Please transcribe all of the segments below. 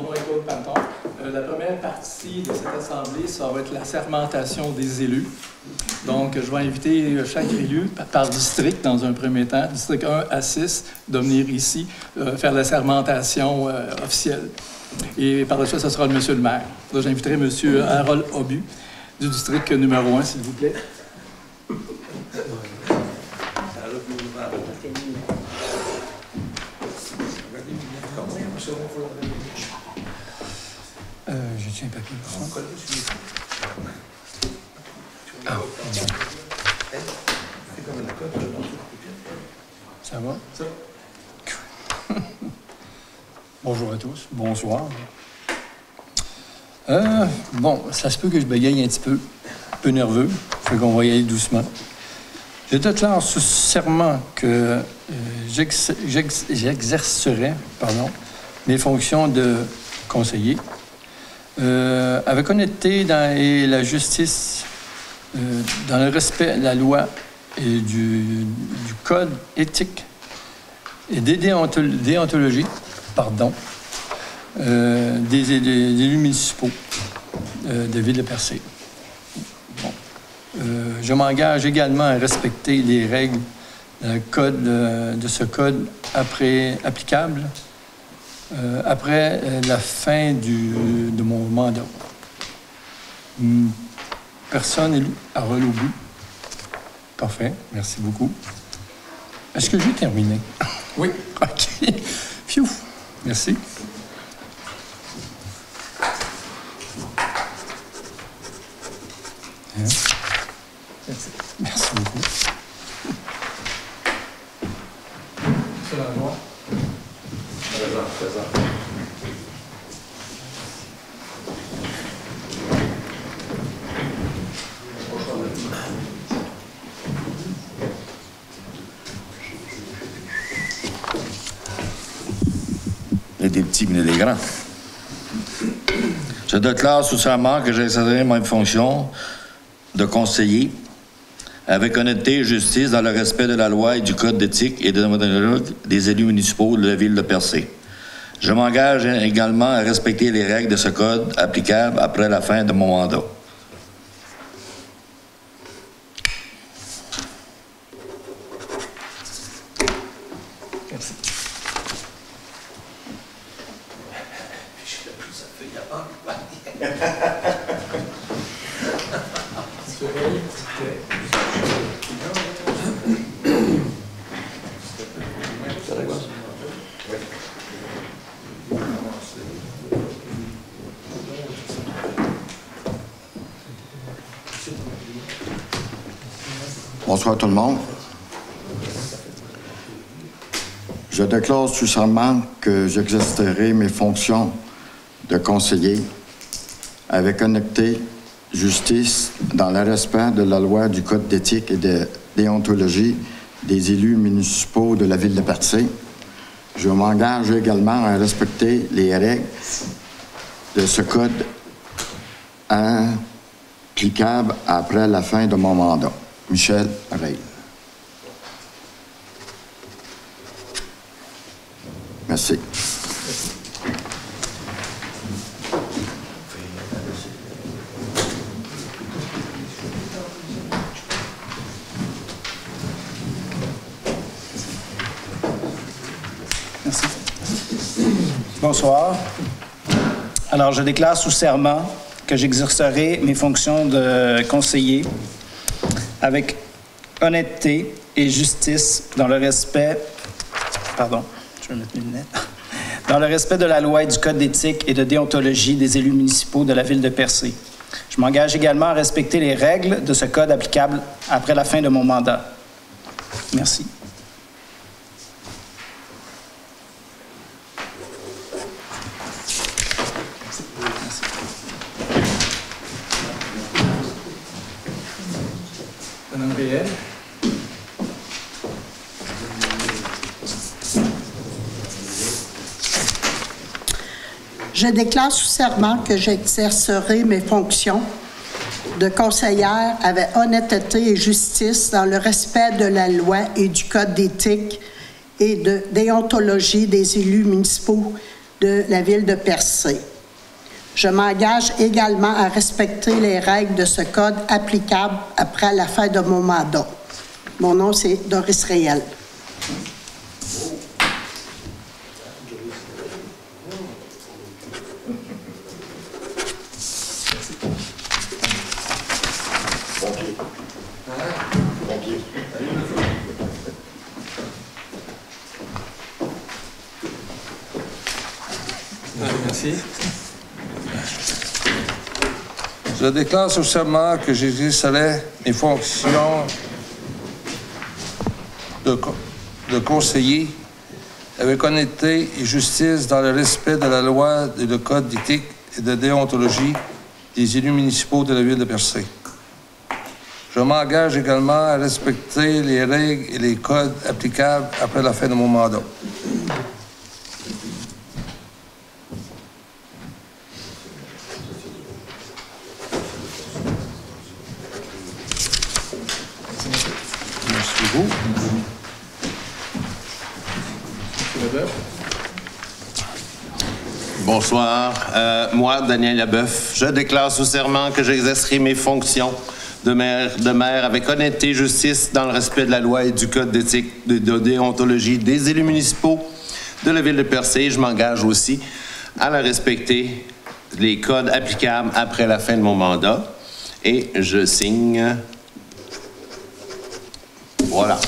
Mon nom est Claude Panton. La première partie de cette assemblée, ça va être la sermentation des élus. Donc, je vais inviter chaque élu par district, dans un premier temps, district 1 à 6, de venir ici faire la sermentation officielle. Et par la suite, ce sera le monsieur le maire. Là, j'inviterai monsieur Harold Aubu, du district numéro 1, s'il vous plaît. Je tiens un papier pour ça. Ah. Ça va? Ça. Bonjour à tous. Bonsoir. Bon, ça se peut que je bégaye un petit peu nerveux. Fait qu'on va y aller doucement. Je déclare sous serment que j'exercerai mes fonctions de conseiller avec honnêteté et la justice, dans le respect de la loi et du code éthique et des déontologies, des élus municipaux de Ville-de-Percé. Bon. Je m'engage également à respecter les règles de ce code applicable après la fin de mon mandat. Personne élu à Harold Aubu. Parfait, merci beaucoup. Est-ce que j'ai terminé? Oui. OK. Pfiou. Merci. Merci. Merci beaucoup. C'est la loi. Présent. Il y a des petits, mais il y a des grands. Je déclare sous serment que j'exercerai mes fonctions de conseiller avec honnêteté et justice dans le respect de la loi et du code d'éthique et de déontologie des élus municipaux de la ville de Percé. Je m'engage également à respecter les règles de ce code applicables après la fin de mon mandat. Merci. Bonsoir tout le monde. Je déclare sous serment que j'exercerai mes fonctions de conseiller avec honnêteté, justice, dans le respect de la loi du code d'éthique et de déontologie des élus municipaux de la ville de Percé. Je m'engage également à respecter les règles de ce code applicable après la fin de mon mandat. Michel Rey. Merci. Merci. Bonsoir. Alors, je déclare sous serment que j'exercerai mes fonctions de conseiller avec honnêteté et justice dans le respect... Pardon, je vais mettre mes lunettes. Dans le respect de la loi et du code d'éthique et de déontologie des élus municipaux de la ville de Percé. Je m'engage également à respecter les règles de ce code applicable après la fin de mon mandat. Merci. Madame Réel. Je déclare sous serment que j'exercerai mes fonctions de conseillère avec honnêteté et justice dans le respect de la loi et du code d'éthique et de déontologie des élus municipaux de la ville de Percé. Je m'engage également à respecter les règles de ce code applicables après la fin de mon mandat. Mon nom, c'est Doris Réel. Merci. Je déclare sur serment que j'exercerai mes fonctions de conseiller avec honnêteté et justice dans le respect de la loi et le code d'éthique et de déontologie des élus municipaux de la ville de Percé. Je m'engage également à respecter les règles et les codes applicables après la fin de mon mandat. Bonsoir. Moi, Daniel Labeuf, je déclare sous serment que j'exercerai mes fonctions de maire avec honnêteté et justice dans le respect de la loi et du code d'éthique de déontologie des élus municipaux de la ville de Percé. Je m'engage aussi à la respecter, les codes applicables après la fin de mon mandat. Et je signe. Voilà.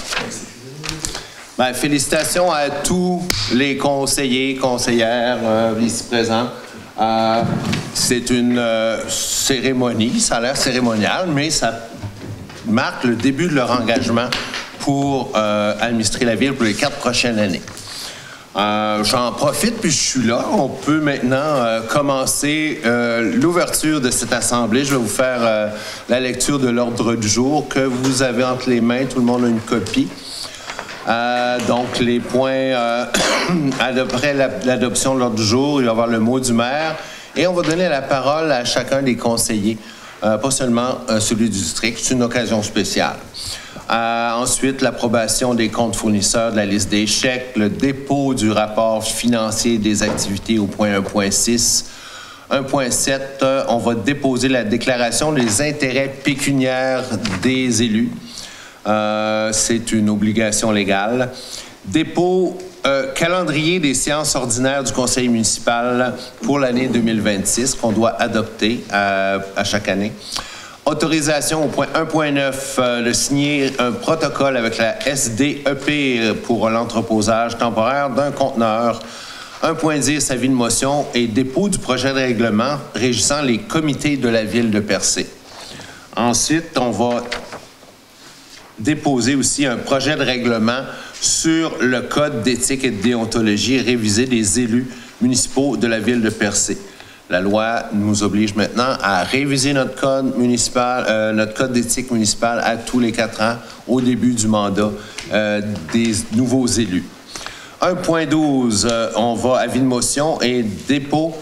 Ben, félicitations à tous les conseillers, conseillères ici présents. C'est une cérémonie, ça a l'air cérémonial, mais ça marque le début de leur engagement pour administrer la ville pour les 4 prochaines années. J'en profite puis je suis là. On peut maintenant commencer l'ouverture de cette assemblée. Je vais vous faire la lecture de l'ordre du jour que vous avez entre les mains. Tout le monde a une copie. Donc, les points après l'adoption de l'ordre du jour, il va y avoir le mot du maire et on va donner la parole à chacun des conseillers, pas seulement celui du district. C'est une occasion spéciale. Ensuite, l'approbation des comptes fournisseurs de la liste des chèques, le dépôt du rapport financier des activités au point 1.6. 1.7, on va déposer la déclaration des intérêts pécuniaires des élus. C'est une obligation légale. Dépôt, calendrier des séances ordinaires du conseil municipal pour l'année 2026 qu'on doit adopter à chaque année. Autorisation au point 1.9 de signer un protocole avec la SDEP pour l'entreposage temporaire d'un conteneur. 1.10, avis de motion et dépôt du projet de règlement régissant les comités de la ville de Percé. Ensuite, on va déposer aussi un projet de règlement sur le code d'éthique et de déontologie révisé des élus municipaux de la ville de Percé. La loi nous oblige maintenant à réviser notre code municipal, notre code d'éthique municipal à tous les 4 ans au début du mandat des nouveaux élus. 1.12, on va avis de motion et dépôt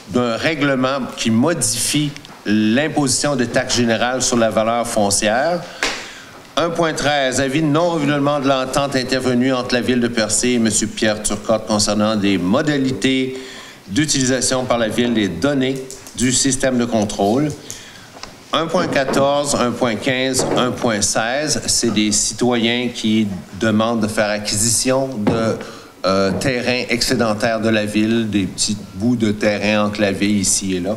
d'un règlement qui modifie l'imposition de taxes générales sur la valeur foncière. 1.13, avis de non-renouvellement de l'entente intervenue entre la ville de Percé et M. Pierre Turcotte concernant des modalités d'utilisation par la ville des données du système de contrôle. 1.14, 1.15, 1.16, c'est des citoyens qui demandent de faire acquisition de terrains excédentaires de la ville, des petits bouts de terrain enclavés ici et là.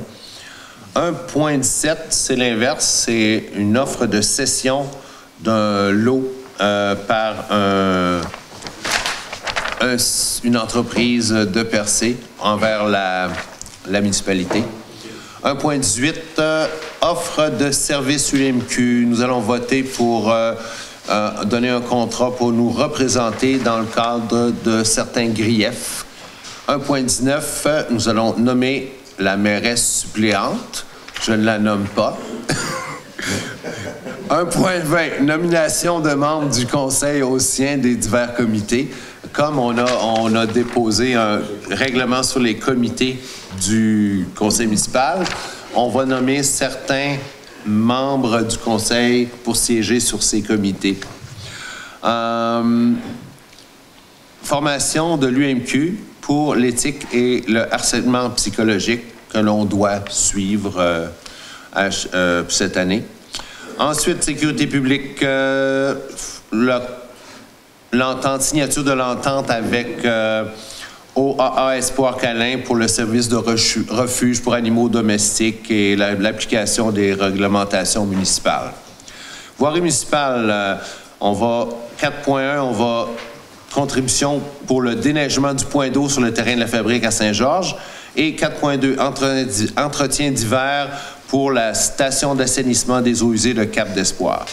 1.17, c'est l'inverse, c'est une offre de cession d'un lot par une entreprise de Percé envers la municipalité. 1.18, offre de service UMQ. Nous allons voter pour donner un contrat pour nous représenter dans le cadre de certains griefs. 1.19, nous allons nommer la mairesse suppléante. Je ne la nomme pas. 1.20, nomination de membres du conseil haussien des divers comités. Comme on a déposé un règlement sur les comités du conseil municipal, on va nommer certains membres du conseil pour siéger sur ces comités. Formation de l'UMQ pour l'éthique et le harcèlement psychologique que l'on doit suivre cette année. Ensuite, sécurité publique, signature de l'entente avec OAA Espoir Câlin pour le service de refuge pour animaux domestiques et l'application des réglementations municipales. Voirie municipale, 4.1, on va contribution pour le déneigement du point d'eau sur le terrain de la fabrique à Saint-Georges et 4.2, entretien d'hiver pour la station d'assainissement des eaux usées de Cap d'Espoir.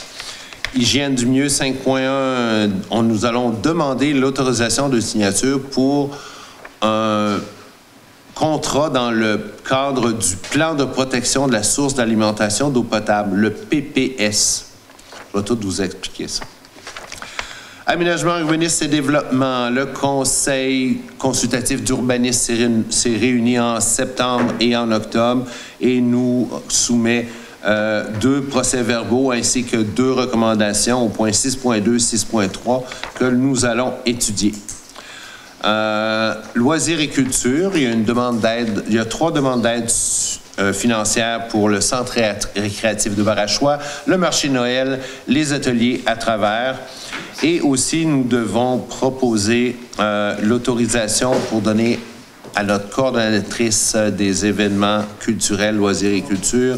Hygiène du mieux 5.1, nous allons demander l'autorisation de signature pour un contrat dans le cadre du plan de protection de la source d'alimentation d'eau potable, le PPS. Je vais tout vous expliquer ça. Aménagement urbaniste et développement. Le Conseil consultatif d'urbanisme s'est réuni en septembre et en octobre et nous soumet 2 procès-verbaux ainsi que 2 recommandations au point 6.2 et 6.3 que nous allons étudier. Loisirs et culture, il y a une demande d'aide, il y a 3 demandes d'aide financières pour le centre récréatif de Barachois, le marché de Noël, les ateliers à travers. Et aussi, nous devons proposer l'autorisation pour donner à notre coordonnatrice des événements culturels, loisirs et culture,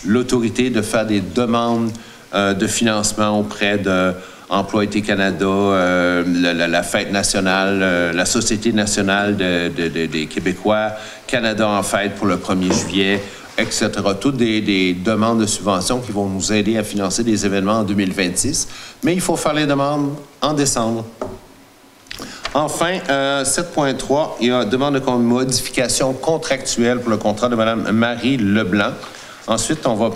l'autorité de faire des demandes de financement auprès de Employés Canada, la Fête nationale, la Société nationale des Québécois, Canada en fête pour le 1er juillet, etc. Toutes des demandes de subventions qui vont nous aider à financer des événements en 2026. Mais il faut faire les demandes en décembre. Enfin, 7.3, il y a une demande de modification contractuelle pour le contrat de Mme Marie Leblanc. Ensuite, on va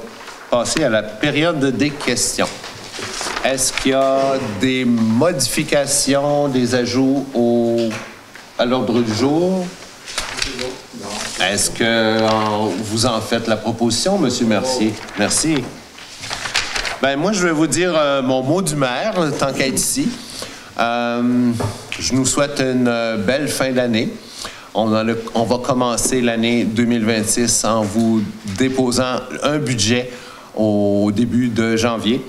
passer à la période des questions. Est-ce qu'il y a des modifications, des ajouts à l'ordre du jour? Est-ce que vous en faites la proposition, M. Mercier? Merci. Bien, moi, je vais vous dire mon mot du maire, tant qu'être ici. Je nous souhaite une belle fin d'année. On va commencer l'année 2026 en vous déposant un budget au début de janvier.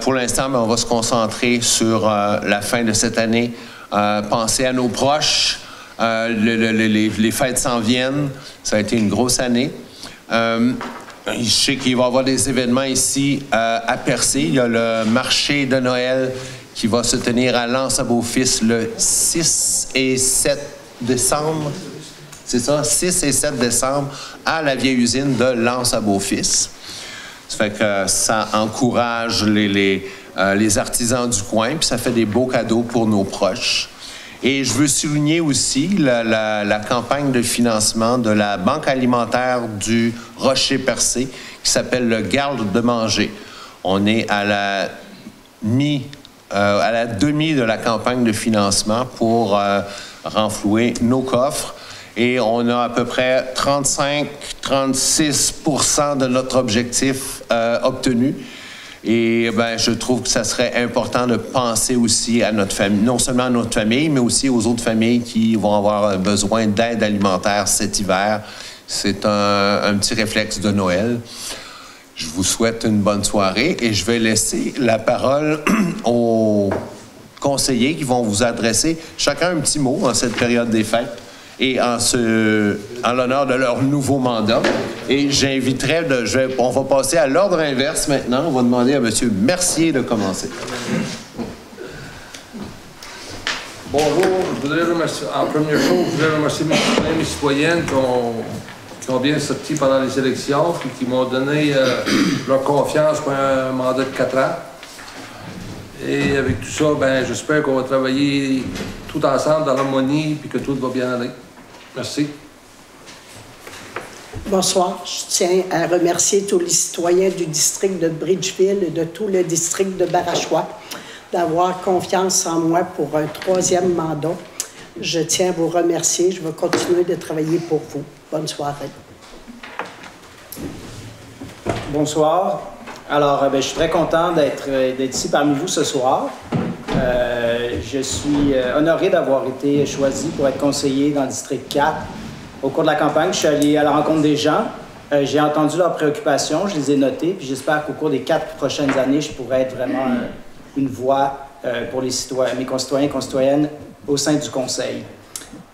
Pour l'instant, on va se concentrer sur la fin de cette année, penser à nos proches. Les fêtes s'en viennent. Ça a été une grosse année. Je sais qu'il va y avoir des événements ici à Percé. Il y a le marché de Noël qui va se tenir à L'Anse-à-Beaufils le 6 et 7 décembre. C'est ça, 6 et 7 décembre à la vieille usine de L'Anse-à-Beaufils. Ça fait que ça encourage les artisans du coin, puis ça fait des beaux cadeaux pour nos proches. Et je veux souligner aussi la campagne de financement de la Banque alimentaire du Rocher-Percé qui s'appelle le Garde de manger. On est à la demi de la campagne de financement pour renflouer nos coffres. Et on a à peu près 35-36% de notre objectif obtenu. Et bien, je trouve que ça serait important de penser aussi à notre famille, non seulement à notre famille, mais aussi aux autres familles qui vont avoir besoin d'aide alimentaire cet hiver. C'est un petit réflexe de Noël. Je vous souhaite une bonne soirée et je vais laisser la parole aux conseillers qui vont vous adresser chacun un petit mot en cette période des fêtes et en l'honneur de leur nouveau mandat. Et j'inviterai, on va passer à l'ordre inverse maintenant. On va demander à M. Mercier de commencer. Bonjour, je voudrais remercier, en première chose, je voudrais remercier mes citoyens et mes citoyennes qui ont bien sorti pendant les élections et qui m'ont donné leur confiance pour un mandat de 4 ans. Et avec tout ça, ben, j'espère qu'on va travailler tout ensemble dans l'harmonie et que tout va bien aller. Merci. Bonsoir. Je tiens à remercier tous les citoyens du district de Bridgeville et de tout le district de Barachois d'avoir confiance en moi pour un 3e mandat. Je tiens à vous remercier. Je vais continuer de travailler pour vous. Bonne soirée. Bonsoir. Alors, je suis très content d'être ici parmi vous ce soir. Je suis honoré d'avoir été choisi pour être conseiller dans le district 4. Au cours de la campagne, je suis allé à la rencontre des gens. J'ai entendu leurs préoccupations, je les ai notées, puis j'espère qu'au cours des 4 prochaines années, je pourrai être vraiment une voix pour les citoyens, mes concitoyens et concitoyennes au sein du Conseil.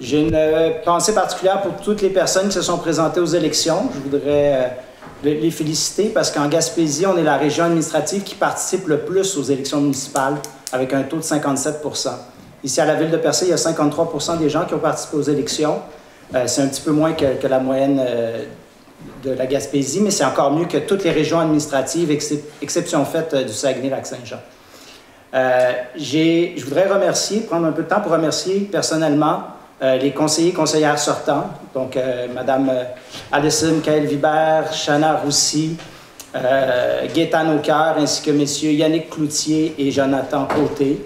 J'ai une pensée particulière pour toutes les personnes qui se sont présentées aux élections. Je voudrais les féliciter parce qu'en Gaspésie, on est la région administrative qui participe le plus aux élections municipales avec un taux de 57 %. Ici, à la ville de Percé, il y a 53 % des gens qui ont participé aux élections. C'est un petit peu moins que la moyenne de la Gaspésie, mais c'est encore mieux que toutes les régions administratives, exception faite du Saguenay-Lac-Saint-Jean. Je voudrais prendre un peu de temps pour remercier personnellement les conseillers et conseillères sortants, donc Mme Alison Kael-Vibert, Chana Roussy, Gaétan Aucoeur, ainsi que messieurs Yannick Cloutier et Jonathan Côté,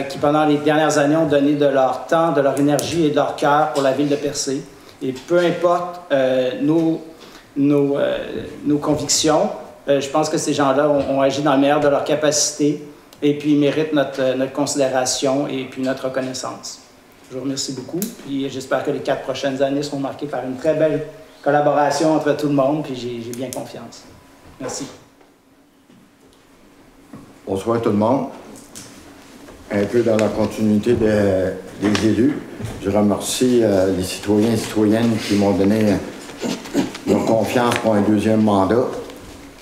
qui pendant les dernières années ont donné de leur temps, de leur énergie et de leur cœur pour la ville de Percé. Et peu importe nos convictions, je pense que ces gens-là ont agi dans le meilleur de leur capacité et puis ils méritent notre considération et puis notre reconnaissance. Je vous remercie beaucoup et j'espère que les 4 prochaines années seront marquées par une très belle collaboration entre tout le monde, puis j'ai bien confiance. Merci. Bonsoir tout le monde. Un peu dans la continuité des élus, je remercie les citoyens et citoyennes qui m'ont donné leur confiance pour un 2e mandat.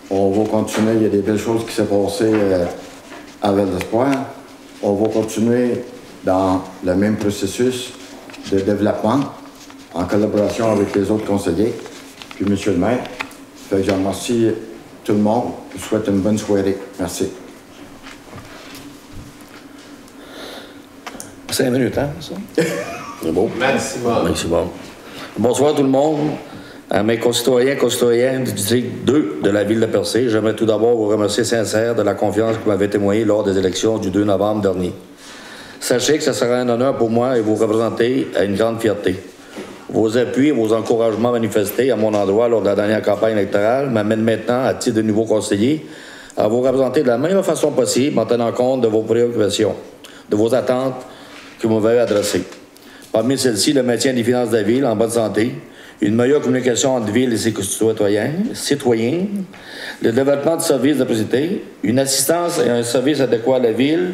On va continuer, il y a des belles choses qui s'est passées avec l'espoir. On va continuer dans le même processus de développement en collaboration avec les autres conseillers, puis M. le maire. Fait que je remercie tout le monde. Je vous souhaite une bonne soirée. Merci. 5 minutes, hein, ça? C'est beau. Maximum. Maximum. Bonsoir tout le monde. À mes concitoyens et concitoyennes du district 2 de la ville de Percé, j'aimerais tout d'abord vous remercier sincère de la confiance que vous m'avez témoignée lors des élections du 2 novembre dernier. Sachez que ce sera un honneur pour moi et vous représenter à une grande fierté. Vos appuis et vos encouragements manifestés à mon endroit lors de la dernière campagne électorale m'amènent maintenant, à titre de nouveau conseiller, à vous représenter de la meilleure façon possible en tenant compte de vos préoccupations, de vos attentes que vous m'avez adressées. Parmi celles-ci, le maintien des finances de la ville en bonne santé, une meilleure communication entre ville et ses citoyens, le développement de services de proximité, une assistance et un service adéquat à la ville,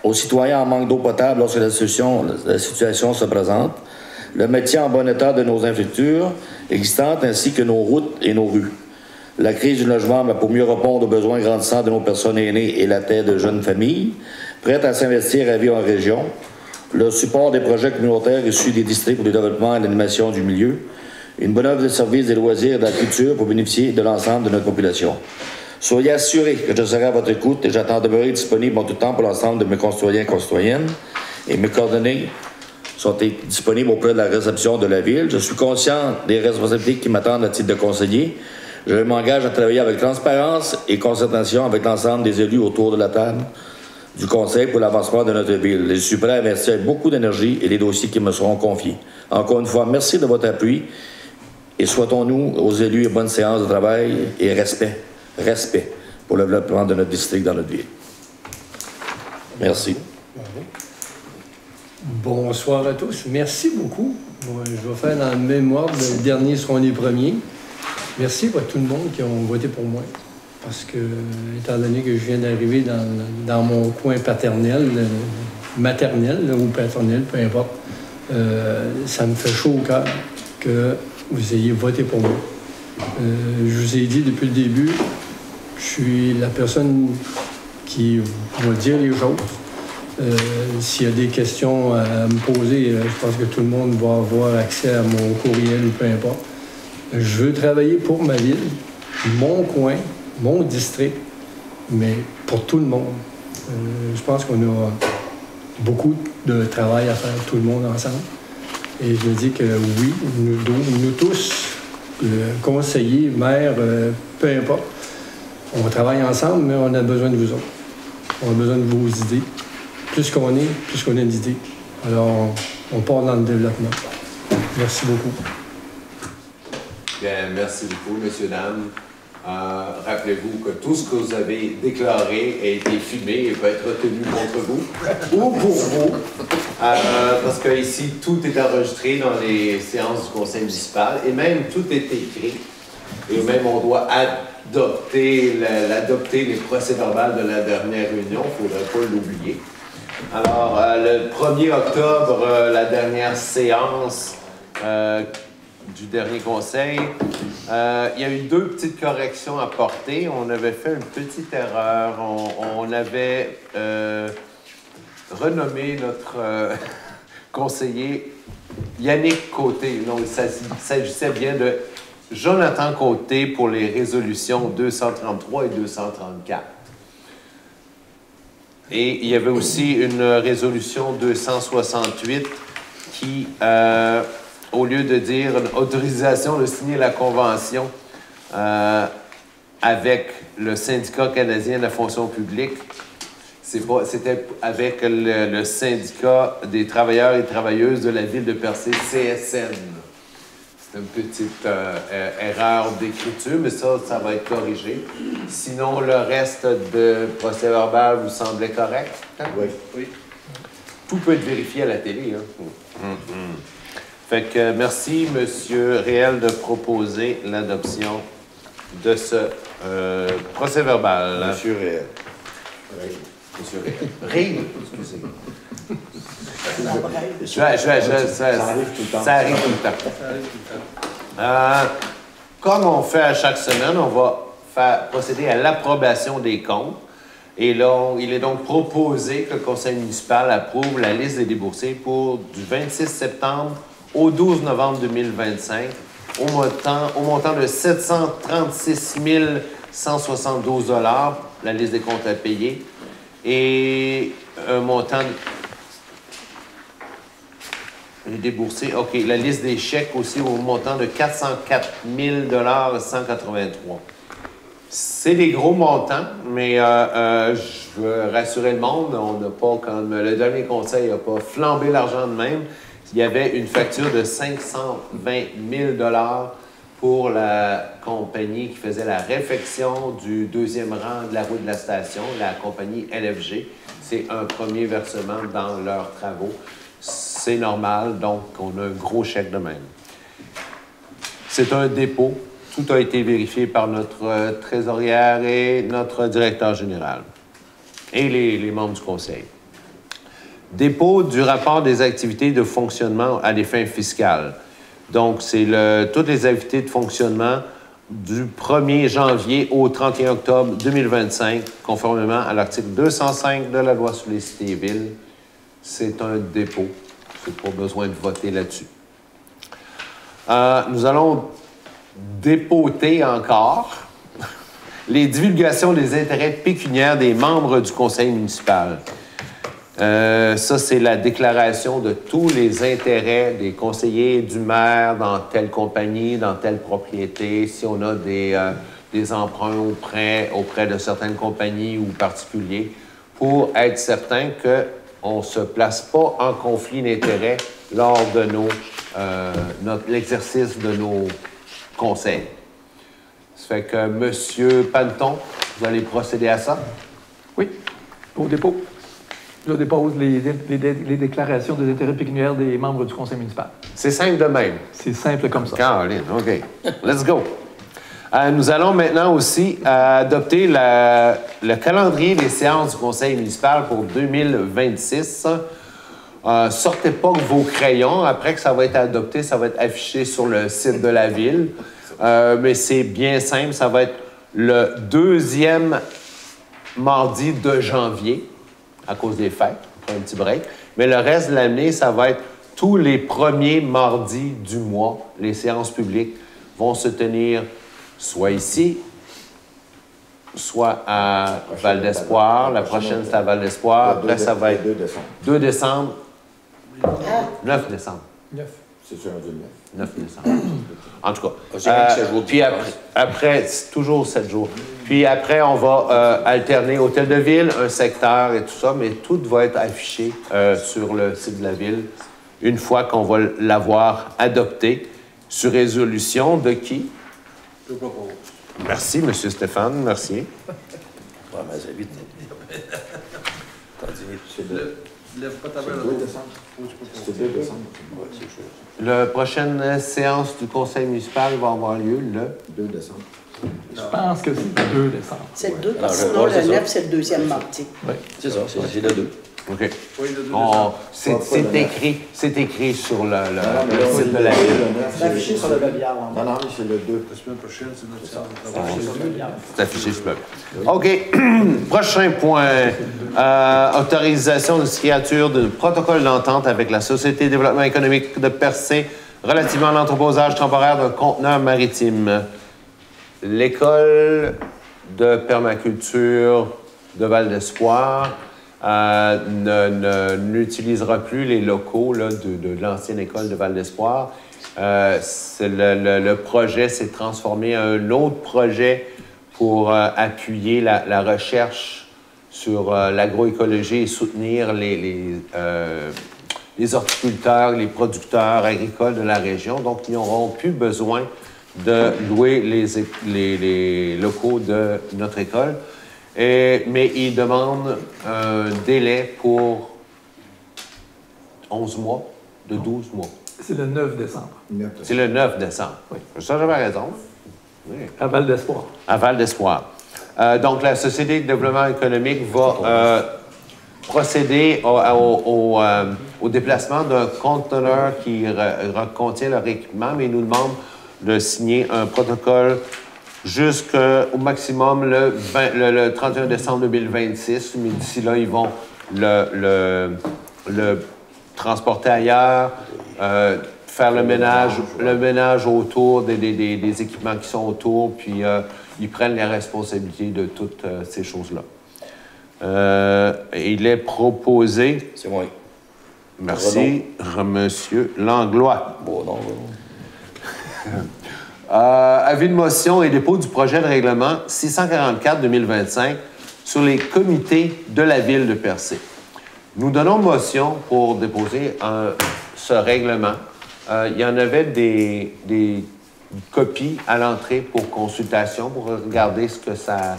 aux citoyens en manque d'eau potable lorsque la situation se présente, le maintien en bon état de nos infrastructures existantes ainsi que nos routes et nos rues. La crise du logement, mais pour mieux répondre aux besoins grandissants de nos personnes aînées et la tête de jeunes familles, prêtes à s'investir à vivre en région, le support des projets communautaires issus des districts pour le développement et l'animation du milieu, une bonne offre de services, des loisirs et de la culture pour bénéficier de l'ensemble de notre population. Soyez assurés que je serai à votre écoute et j'attends de demeurer disponible en tout temps pour l'ensemble de mes concitoyens et concitoyennes. Et mes coordonnées sont disponibles auprès de la réception de la ville. Je suis conscient des responsabilités qui m'attendent à titre de conseiller. Je m'engage à travailler avec transparence et concertation avec l'ensemble des élus autour de la table du Conseil pour l'avancement de notre ville. Je suis prêt à investir beaucoup d'énergie et les dossiers qui me seront confiés. Encore une fois, merci de votre appui et souhaitons-nous aux élus une bonne séance de travail et respect pour le développement de notre district dans notre ville. Merci. Bonsoir à tous. Merci beaucoup. Je vais faire dans le même ordre. Les derniers seront les premiers. Merci à tout le monde qui ont voté pour moi. Parce que, étant donné que je viens d'arriver dans mon coin paternel, maternel ou paternel, peu importe, ça me fait chaud au cœur que vous ayez voté pour moi. Je vous ai dit depuis le début, je suis la personne qui va dire les choses. S'il y a des questions à me poser, je pense que tout le monde va avoir accès à mon courriel ou peu importe. Je veux travailler pour ma ville, mon coin, mon district, mais pour tout le monde. Je pense qu'on a beaucoup de travail à faire, tout le monde ensemble. Et je me dis que oui, nous tous, conseillers, maires, peu importe, on travaille ensemble, mais on a besoin de vous autres. On a besoin de vos idées. Plus qu'on a d'idées. Alors, on part dans le développement. Merci beaucoup. Bien, merci beaucoup, messieurs, dames. Rappelez-vous que tout ce que vous avez déclaré a été filmé et peut être retenu contre vous ou pour vous. Parce que ici, tout est enregistré dans les séances du conseil municipal et même tout est écrit. Et même on doit adopter les procès-verbaux de la dernière réunion, il ne faudrait pas l'oublier. Alors, le 1er octobre, la dernière séance du dernier conseil, il y a eu 2 petites corrections à porter. On avait fait une petite erreur. On avait renommé notre conseiller Yannick Côté. Donc, il s'agissait bien de Jonathan Côté pour les résolutions 233 et 234. Et il y avait aussi une résolution 268 qui, au lieu de dire une autorisation de signer la convention avec le syndicat canadien de la fonction publique, c'était avec le syndicat des travailleurs et travailleuses de la ville de Percé, CSN. C'est une petite erreur d'écriture, mais ça va être corrigé. Sinon, le reste de procès-verbal vous semblait correct? Hein? Oui. Tout peut être vérifié à la télé. Hein? Fait que merci, M. Réel, de proposer l'adoption de ce procès-verbal. Monsieur Réel. Monsieur Réel. Excusez. Ça arrive tout le temps. Comme on fait à chaque semaine, on va procéder à l'approbation des comptes. Et là, il est donc proposé que le conseil municipal approuve la liste des déboursés pour du 26 septembre au 12 novembre 2025 au montant de 736 172 $, la liste des comptes à payer, et un montant déboursé. OK, la liste des chèques aussi au montant de 404 183 $. C'est des gros montants, mais je veux rassurer le monde, on n'a pas, comme le dernier conseil n'a pas flambé l'argent de même. Il y avait une facture de 520 000 $ pour la compagnie qui faisait la réfection du 2e rang de la rue de la station, la compagnie LFG. C'est un premier versement dans leurs travaux. C'est normal, donc on a un gros chèque de même. C'est un dépôt. Tout a été vérifié par notre trésorière et notre directeur général et les membres du conseil. Dépôt du rapport des activités de fonctionnement à des fins fiscales. Donc, c'est toutes les activités de fonctionnement du 1er janvier au 31 octobre 2025, conformément à l'article 205 de la loi sur les cités et villes. C'est un dépôt. Il n'y a pas besoin de voter là-dessus. Nous allons dépoter encore les divulgations des intérêts pécuniaires des membres du conseil municipal. Ça, c'est la déclaration de tous les intérêts des conseillers, du maire dans telle compagnie, dans telle propriété, si on a des emprunts auprès de certaines compagnies ou particuliers, pour être certain qu'on ne se place pas en conflit d'intérêts lors de l'exercice de nos conseils. Ça fait que, M. Panton, vous allez procéder à ça? Oui, au dépôt. Je dépose les déclarations des intérêts pécuniaires des membres du conseil municipal. C'est simple de même. C'est simple comme ça. Caroline, OK. Let's go. Nous allons maintenant aussi adopter le calendrier des séances du conseil municipal pour 2026. Sortez pas vos crayons. Après que ça va être adopté, ça va être affiché sur le site de la ville. Mais c'est bien simple. Ça va être le 2e mardi de janvier, à cause des fêtes, on prend un petit break. Mais le reste de l'année, ça va être tous les premiers mardis du mois. Les séances publiques vont se tenir soit ici, soit à Val-d'Espoir. La prochaine, c'est à Val-d'Espoir. Après, ça va être 2 décembre. 9 décembre. 9. C'est sur un 9 décembre. En tout cas. Puis après c'est toujours 7 jours. Puis après, on va alterner hôtel de ville, un secteur et tout ça, mais tout va être affiché sur le site de la ville une fois qu'on va l'avoir adopté sur résolution de qui? Je propose. Merci, M. Stéphane. Merci. Ouais, mais c'est vite. Lève pas ta main là. C'est 2 décembre. La prochaine séance du conseil municipal va avoir lieu le 2 décembre. Je pense que c'est le 2 décembre. C'est le 2, parce que sinon, le 9, c'est le deuxième mardi. Oui. C'est ça, c'est le 2. OK. C'est écrit sur le site de la ville. C'est affiché sur le babiard. Non, non, mais c'est le 2. La semaine prochaine, c'est notre séance. C'est affiché sur le OK. Prochain point. Autorisation de signature d'un protocole d'entente avec la Société de développement économique de Percé relativement à l'entreposage temporaire d'un conteneur maritime. L'école de permaculture de Val-d'Espoir n'utilisera plus les locaux là, de l'ancienne école de Val-d'Espoir. Le projet s'est transformé en un autre projet pour appuyer la recherche sur l'agroécologie et soutenir les horticulteurs, les producteurs agricoles de la région. Donc, ils n'auront plus besoin de louer les locaux de notre école. Mais ils demandent un délai pour 11 mois, de 12 mois. C'est le 9 décembre. C'est le 9 décembre. Oui. Ça, j'avais raison. Oui. À Val d'Espoir. À Val d'Espoir. Donc, la Société de développement économique va procéder au déplacement d'un conteneur qui contient leur équipement, mais ils nous demandent de signer un protocole jusqu'au maximum le 31 décembre 2026. Mais d'ici là, ils vont le transporter ailleurs, faire le ménage autour des équipements qui sont autour, puis ils prennent les responsabilités de toutes ces choses-là. Il est proposé... C'est moi. Merci, Monsieur Langlois. Bon, non. Avis de motion et dépôt du projet de règlement 644-2025 sur les comités de la ville de Percé. Nous donnons motion pour déposer ce règlement. Il y en avait des copies à l'entrée pour consultation, pour regarder ce que ça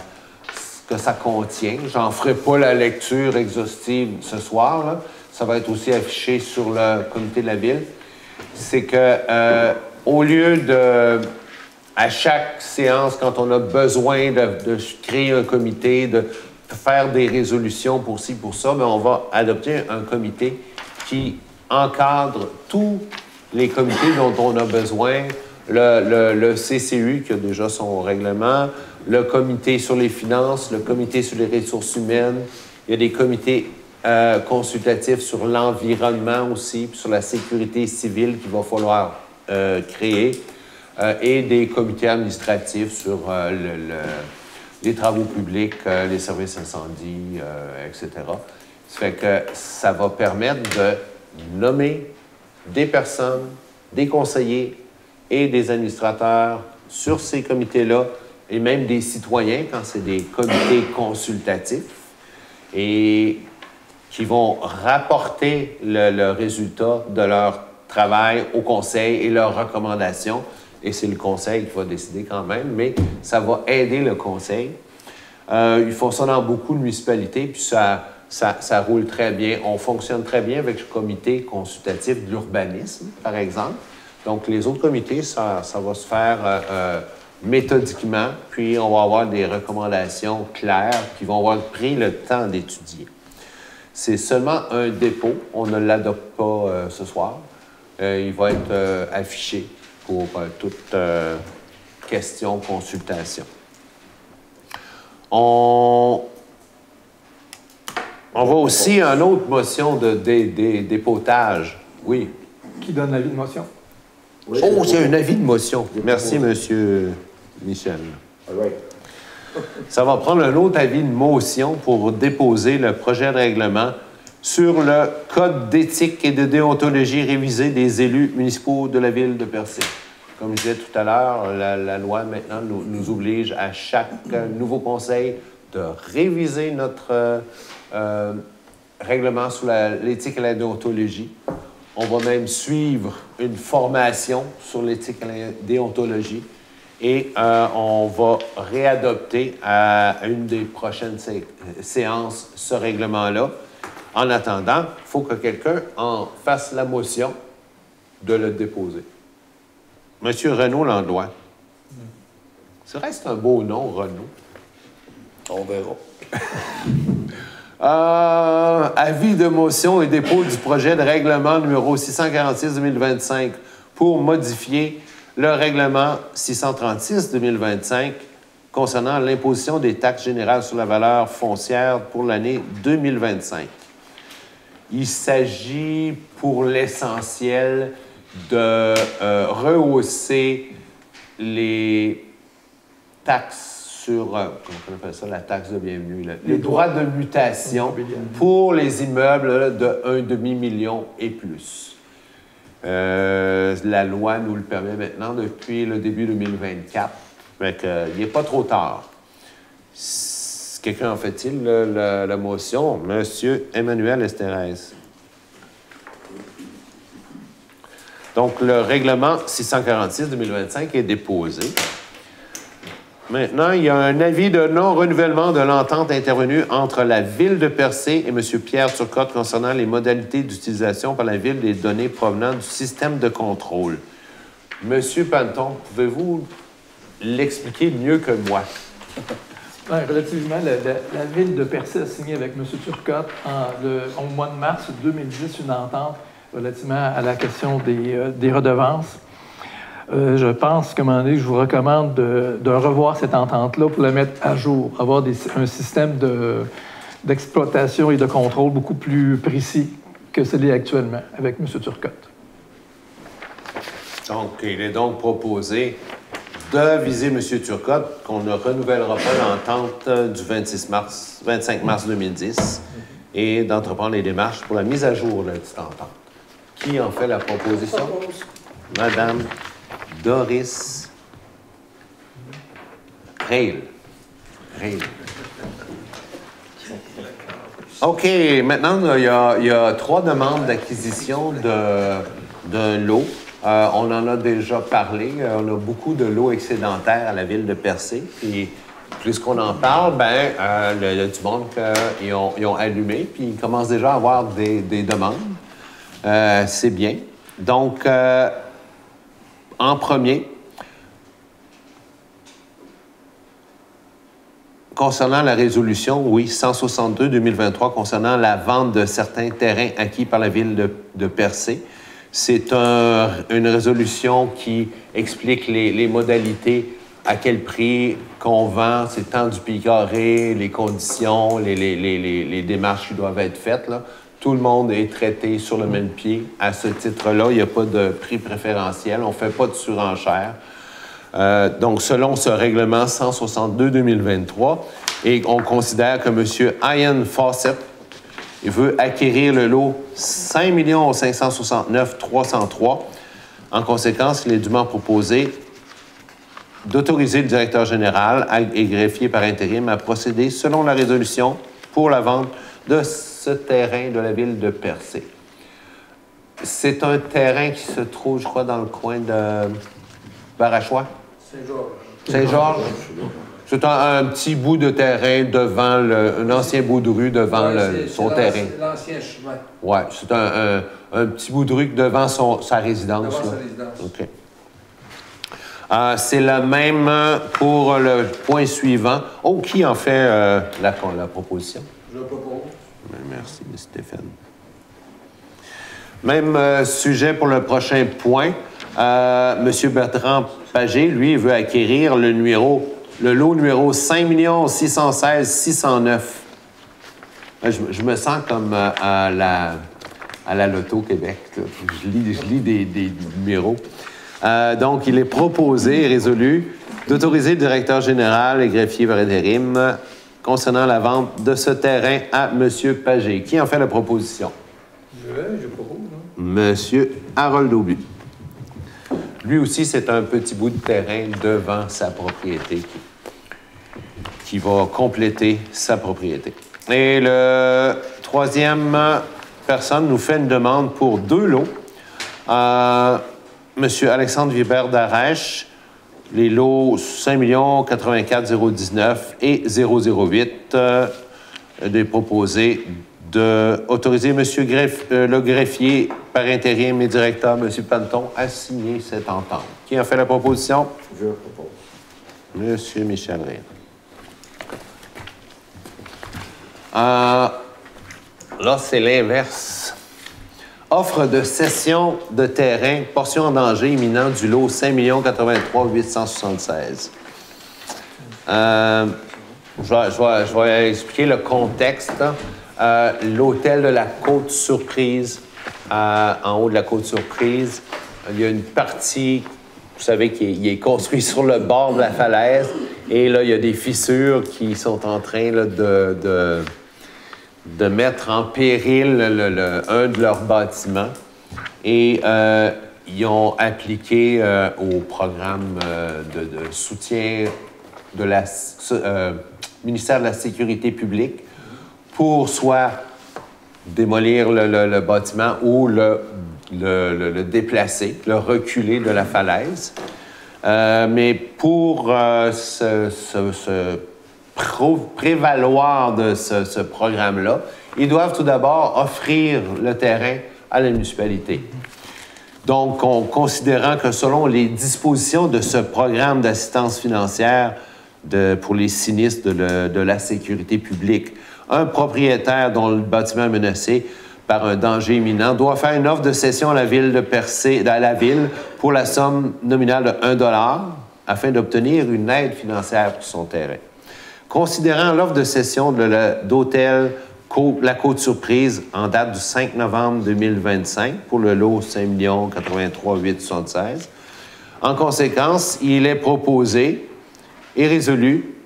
contient. J'en ferai pas la lecture exhaustive ce soir, là. Ça va être aussi affiché sur le comité de la ville. C'est que au lieu de, à chaque séance, quand on a besoin de créer un comité, de faire des résolutions pour ci, pour ça, bien, on va adopter un comité qui encadre tous les comités dont on a besoin. Le CCU, qui a déjà son règlement, le comité sur les finances, le comité sur les ressources humaines. Il y a des comités consultatifs sur l'environnement aussi, puis sur la sécurité civile qu'il va falloir créer, et des comités administratifs sur les travaux publics, les services incendies, etc. Ça fait que ça va permettre de nommer des personnes, des conseillers et des administrateurs sur ces comités-là, et même des citoyens quand c'est des comités consultatifs, et qui vont rapporter le résultat de leur travail au conseil et leurs recommandations. Et c'est le conseil qui va décider quand même, mais ça va aider le conseil. Ils font ça dans beaucoup de municipalités, puis ça roule très bien. On fonctionne très bien avec le comité consultatif de l'urbanisme, par exemple. Donc, les autres comités, ça va se faire méthodiquement, puis on va avoir des recommandations claires qui vont avoir pris le temps d'étudier. C'est seulement un dépôt. On ne l'adopte pas ce soir. Il va être affiché pour toute question, consultation. On va aussi à une autre motion de dépotage. Oui. Qui donne l'avis de motion? Oui, oh, c'est un avis de motion. Merci, M. Michel. Right. Ça va prendre un autre avis de motion pour déposer le projet de règlement sur le Code d'éthique et de déontologie révisé des élus municipaux de la ville de Percé. Comme je disais tout à l'heure, la loi maintenant nous oblige à chaque nouveau conseil de réviser notre règlement sur l'éthique et la déontologie. On va même suivre une formation sur l'éthique et la déontologie. et on va réadopter à une des prochaines séances ce règlement-là. En attendant, il faut que quelqu'un en fasse la motion de le déposer. Monsieur Renaud Landlois. Ça reste un beau nom, Renaud. On verra. Avis de motion et dépôt du projet de règlement numéro 646-2025 pour modifier le règlement 636-2025 concernant l'imposition des taxes générales sur la valeur foncière pour l'année 2025. Il s'agit pour l'essentiel de rehausser les taxes sur, comment on appelle ça, la taxe de bienvenue, les droits de mutation pour les immeubles de 1,5 million et plus. La loi nous le permet maintenant depuis le début 2024. Fait qu'il n'est pas trop tard. Quelqu'un en fait-il la motion? Monsieur Emmanuel Estérès. Donc, le règlement 646-2025 est déposé. Maintenant, il y a un avis de non-renouvellement de l'entente intervenue entre la Ville de Percé et M. Pierre Turcotte concernant les modalités d'utilisation par la Ville des données provenant du système de contrôle. Monsieur Panton, pouvez-vous l'expliquer mieux que moi? Bien, relativement, la Ville de Percé a signé avec M. Turcotte au mois de mars 2010 une entente relativement à la question des redevances. Je pense qu'à un moment donné, je vous recommande de revoir cette entente-là pour la mettre à jour, avoir un système d'exploitation et de contrôle beaucoup plus précis que celui actuellement avec M. Turcotte. Donc, il est donc proposé de viser M. Turcotte, qu'on ne renouvellera pas l'entente du 25 mars 2010 et d'entreprendre les démarches pour la mise à jour de cette entente. Qui en fait la proposition? Madame Doris Reil. OK, maintenant, il y a 3 demandes d'acquisition d'un lot. On en a déjà parlé. On a beaucoup de lots excédentaires à la Ville de Percé. Et puisqu'on en parle, il y a du monde qu'ils ont allumé, puis ils commencent déjà à avoir des demandes. C'est bien. Donc, en premier, concernant la résolution, oui, 162-2023, concernant la vente de certains terrains acquis par la Ville de Percé, c'est une résolution qui explique les modalités, à quel prix qu'on vend, c'est tant du pied carré, les conditions, les démarches qui doivent être faites, là. Tout le monde est traité sur le même pied. À ce titre-là, il n'y a pas de prix préférentiel. On ne fait pas de surenchère. Donc, selon ce règlement 162-2023, et on considère que M. Ian Fawcett veut acquérir le lot 5 569 303. En conséquence, il est dûment proposé d'autoriser le directeur général et greffier par intérim à procéder selon la résolution pour la vente de ce terrain de la Ville de Percé. C'est un terrain qui se trouve, je crois, dans le coin de Barachois. Saint-Georges. C'est un petit bout de terrain devant un ancien bout de rue devant son terrain. C'est l'ancien chemin. Oui, c'est un petit bout de rue devant sa résidence. Devant là. sa résidence. OK. C'est le même pour le point suivant. Oh, qui en fait la proposition? Je propose. Merci, M. Stéphane. Même sujet pour le prochain point. M. Bertrand Pagé, lui, veut acquérir le lot numéro 5 616 609. Je me sens comme à la Loto Québec. Là. Je lis des numéros. Donc, il est proposé et résolu d'autoriser le directeur général et greffier par intérim concernant la vente de ce terrain à M. Pagé. Qui en fait la proposition? Je propose. M. Harold Aubu. Lui aussi, c'est un petit bout de terrain devant sa propriété qui va compléter sa propriété. Et le troisième personne nous fait une demande pour 2 lots. M. Alexandre Vibert d'Arèche les lots 5 84 019 et 008 de proposer d'autoriser M. le greffier par intérim et directeur, M. Panton, à signer cette entente. Qui a fait la proposition? Je propose. M. Michel Reyl. Là, c'est l'inverse. Offre de cession de terrain, portion en danger imminent du lot 5 83 876. Je vais expliquer le contexte. L'hôtel de la Côte-Surprise, en haut de la Côte-Surprise, il y a une partie, vous savez, qui est construite sur le bord de la falaise. Et là, il y a des fissures qui sont en train là, de mettre en péril un de leurs bâtiments. Et ils ont appliqué au programme de soutien de la ministère de la Sécurité publique pour soit démolir le bâtiment ou le déplacer, le reculer de la falaise. Mais pour se prévaloir de ce programme-là, ils doivent tout d'abord offrir le terrain à la municipalité. Donc, en considérant que selon les dispositions de ce programme d'assistance financière pour les sinistres de la sécurité publique, un propriétaire dont le bâtiment est menacé par un danger imminent doit faire une offre de cession à la ville de Percé, à la ville pour la somme nominale de 1 $ afin d'obtenir une aide financière pour son terrain. Considérant l'offre de cession d'hôtel La Côte-Surprise en date du 5 novembre 2025 pour le lot 5 83 876, en conséquence, il est proposé et résolu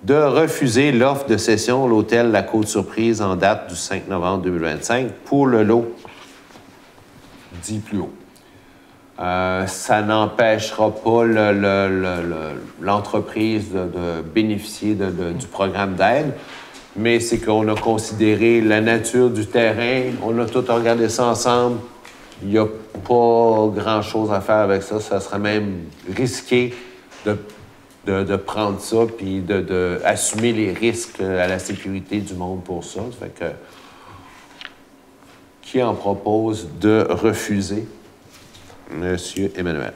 de refuser l'offre de cession à l'hôtel La Côte-Surprise en date du 5 novembre 2025 pour le lot dit plus haut. Ça n'empêchera pas l'entreprise de bénéficier du programme d'aide, mais c'est qu'on a considéré la nature du terrain, on a tout regardé ça ensemble, il n'y a pas grand-chose à faire avec ça, ça serait même risqué de prendre ça puis d'assumer les risques à la sécurité du monde pour ça. Ça fait que, qui en propose de refuser? Monsieur Emmanuel.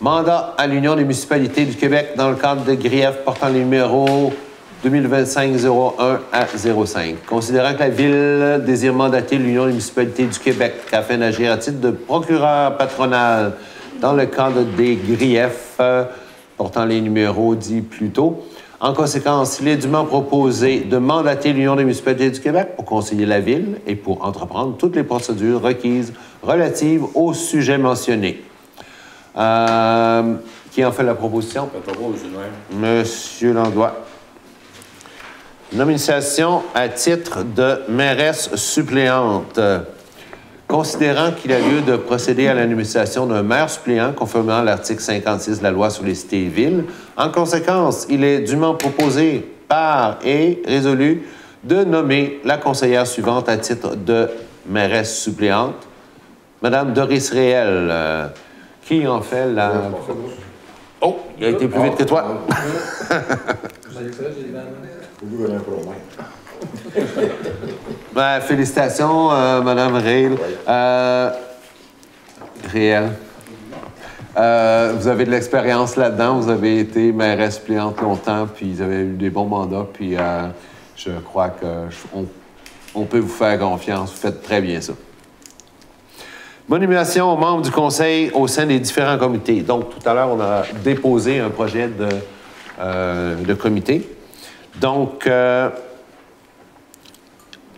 Mandat à l'Union des municipalités du Québec dans le cadre de griefs portant les numéros 2025-01 à 05. Considérant que la Ville désire mandater l'Union des municipalités du Québec afin d'agir à titre de procureur patronal dans le cadre des griefs portant les numéros dits plus tôt. En conséquence, il est dûment proposé de mandater l'Union des municipalités du Québec pour conseiller la Ville et pour entreprendre toutes les procédures requises relatives au sujet mentionné. Qui en fait la proposition? Monsieur Landois. Nomination à titre de mairesse suppléante. Considérant qu'il a lieu de procéder à la nomination d'un maire suppléant conformément à l'article 56 de la loi sur les cités et villes, en conséquence, il est dûment proposé par et résolu de nommer la conseillère suivante à titre de mairesse suppléante, Madame Doris Réel, qui en fait la... Oh, il a été plus vite que toi. Ben, félicitations, Madame Réel. Réel. Vous avez de l'expérience là-dedans. Vous avez été mairesse suppléante longtemps, puis vous avez eu des bons mandats, puis je crois qu'on peut vous faire confiance. Vous faites très bien ça. Bonne nomination aux membres du conseil au sein des différents comités. Donc, tout à l'heure, on a déposé un projet de comité. Donc,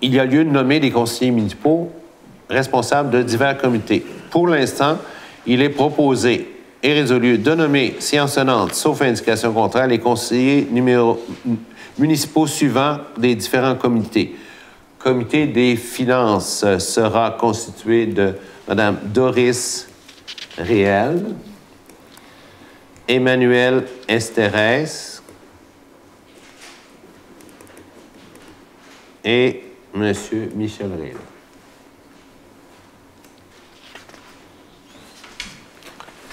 il y a lieu de nommer des conseillers municipaux responsables de divers comités. Pour l'instant, il est proposé et résolu de nommer, séance tenante, sauf indication contraire, les conseillers municipaux suivants des différents comités. Comité des finances sera constitué de Mme Doris Réel, Emmanuel Esterès et M. Michel Réel.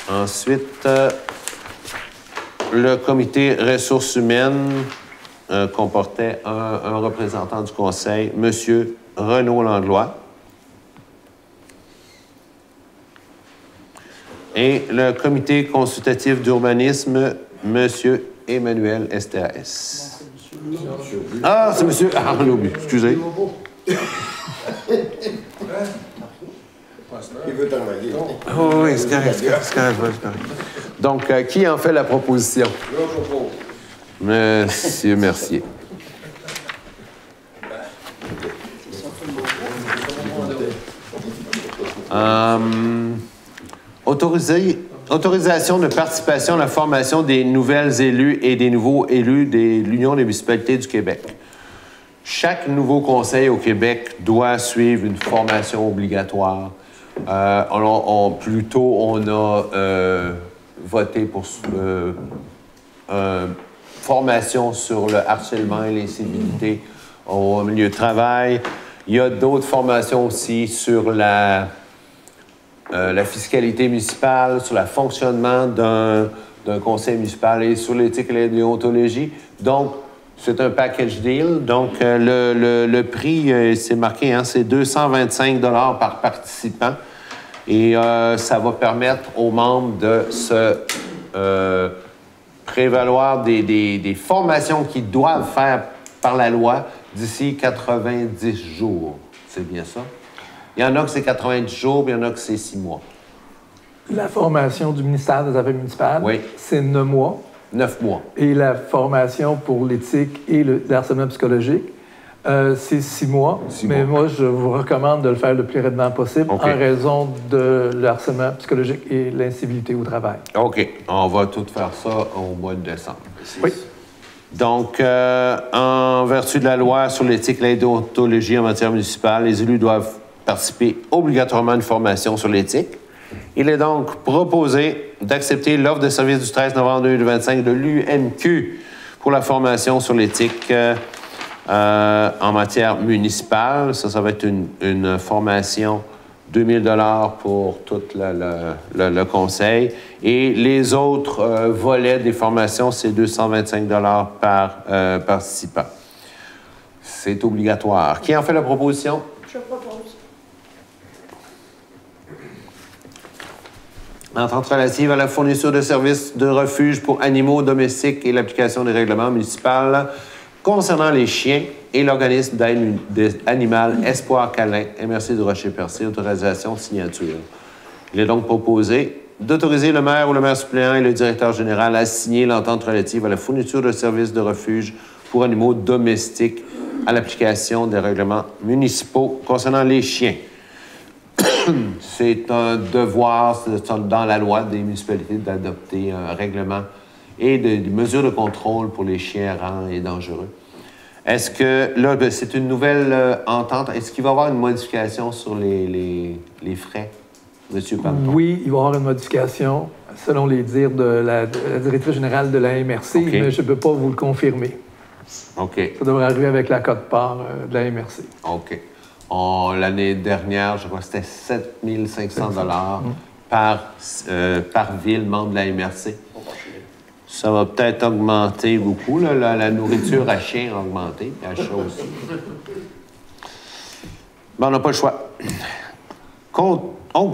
Ensuite, le comité ressources humaines comportait un représentant du conseil, M. Renaud Langlois. Et le comité consultatif d'urbanisme, M. Emmanuel Estaes. Ah, c'est M. Arnaud, excusez. Il veut travailler. Oh, oui, c'est correct. Donc, qui en fait la proposition? Je propose. Monsieur Mercier. Autorisation de participation à la formation des nouvelles élus et des nouveaux élus de l'Union des municipalités du Québec. Chaque nouveau conseil au Québec doit suivre une formation obligatoire. On a voté pour formation sur le harcèlement et l'incivilité au milieu de travail. Il y a d'autres formations aussi sur la fiscalité municipale, sur le fonctionnement d'un conseil municipal et sur l'éthique et la déontologie. Donc, c'est un package deal. Donc, le prix, c'est marqué, hein, c'est 225 $ par participant. Et ça va permettre aux membres de se prévaloir des formations qu'ils doivent faire par la loi d'ici 90 jours. C'est bien ça? Il y en a que c'est 90 jours, puis il y en a que c'est 6 mois. La formation du ministère des Affaires municipales, oui, c'est 9 mois. 9 mois. Et la formation pour l'éthique et le harcèlement psychologique, c'est 6 mois. 6 mais mois. moi, je vous recommande de le faire le plus rapidement possible OK. en raison de le harcèlement psychologique et l'incivilité au travail. OK. On va tout faire ça au mois de décembre. Oui. Donc, en vertu de la loi sur l'éthique et la déontologie en matière municipale, les élus doivent participer obligatoirement à une formation sur l'éthique. Il est donc proposé d'accepter l'offre de service du 13 novembre 2025 de l'UMQ pour la formation sur l'éthique en matière municipale. Ça va être une formation 2 000 $ pour tout le conseil. Et les autres volets des formations, c'est 225 $ par participant. C'est obligatoire. Qui en fait la proposition? Je propose. Entente relative à la fourniture de services de refuge pour animaux domestiques et l'application des règlements municipaux concernant les chiens et l'organisme d'aide animale Espoir Câlin, MRC de Rocher-Percé, autorisation signature. Il est donc proposé d'autoriser le maire ou le maire suppléant et le directeur général à signer l'entente relative à la fourniture de services de refuge pour animaux domestiques à l'application des règlements municipaux concernant les chiens. C'est un devoir dans la loi des municipalités d'adopter un règlement et des mesures de contrôle pour les chiens errants et dangereux. Est-ce que, là, c'est une nouvelle entente. Est-ce qu'il va y avoir une modification sur les frais, M. Panton? Oui, il va y avoir une modification selon les dires de la directrice générale de la MRC, OK. mais je ne peux pas vous le confirmer. OK. Ça devrait arriver avec la cote-part de la MRC. OK. L'année dernière, je crois que c'était 7 500 $ par ville membre de la MRC. Ça va peut-être augmenter beaucoup. Là. La nourriture à chien a augmenté, puis à chat aussi. Ben, on n'a pas le choix.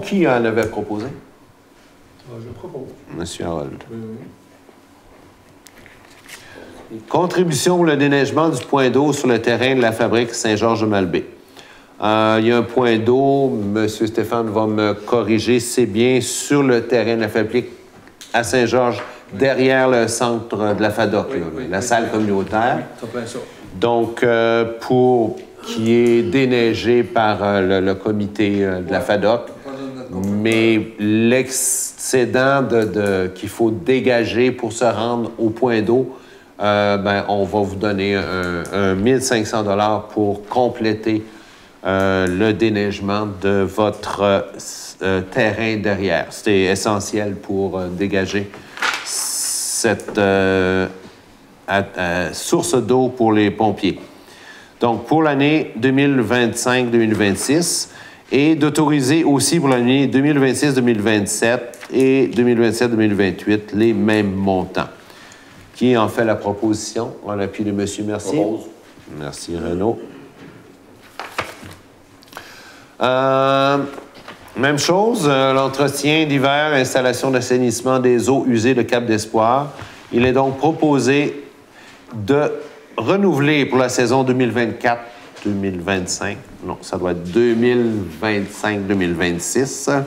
Qui en avait proposé? Je propose. M. Harold. Contribution pour le déneigement du point d'eau sur le terrain de la fabrique Saint-Georges-de-Malbaie. Il y a un point d'eau, M. Stéphane va me corriger, c'est bien sur le terrain de la fabrique à Saint-Georges, derrière le centre de la FADOC, la salle communautaire. Ça plein ça. Donc, pour qui est déneigé par le comité de la FADOC, mais l'excédent qu'il faut dégager pour se rendre au point d'eau, on va vous donner un 1 500 $ pour compléter le déneigement de votre terrain derrière. C'était essentiel pour dégager cette source d'eau pour les pompiers. Donc, pour l'année 2025-2026, et d'autoriser aussi pour l'année 2026-2027 et 2027-2028 les mêmes montants. Qui en fait la proposition? En appui de M. Mercier. Propose. Merci, Renaud. Même chose, l'entretien d'hiver, installation d'assainissement des eaux usées de Cap d'Espoir. Il est donc proposé de renouveler pour la saison 2024-2025. Non, ça doit être 2025-2026.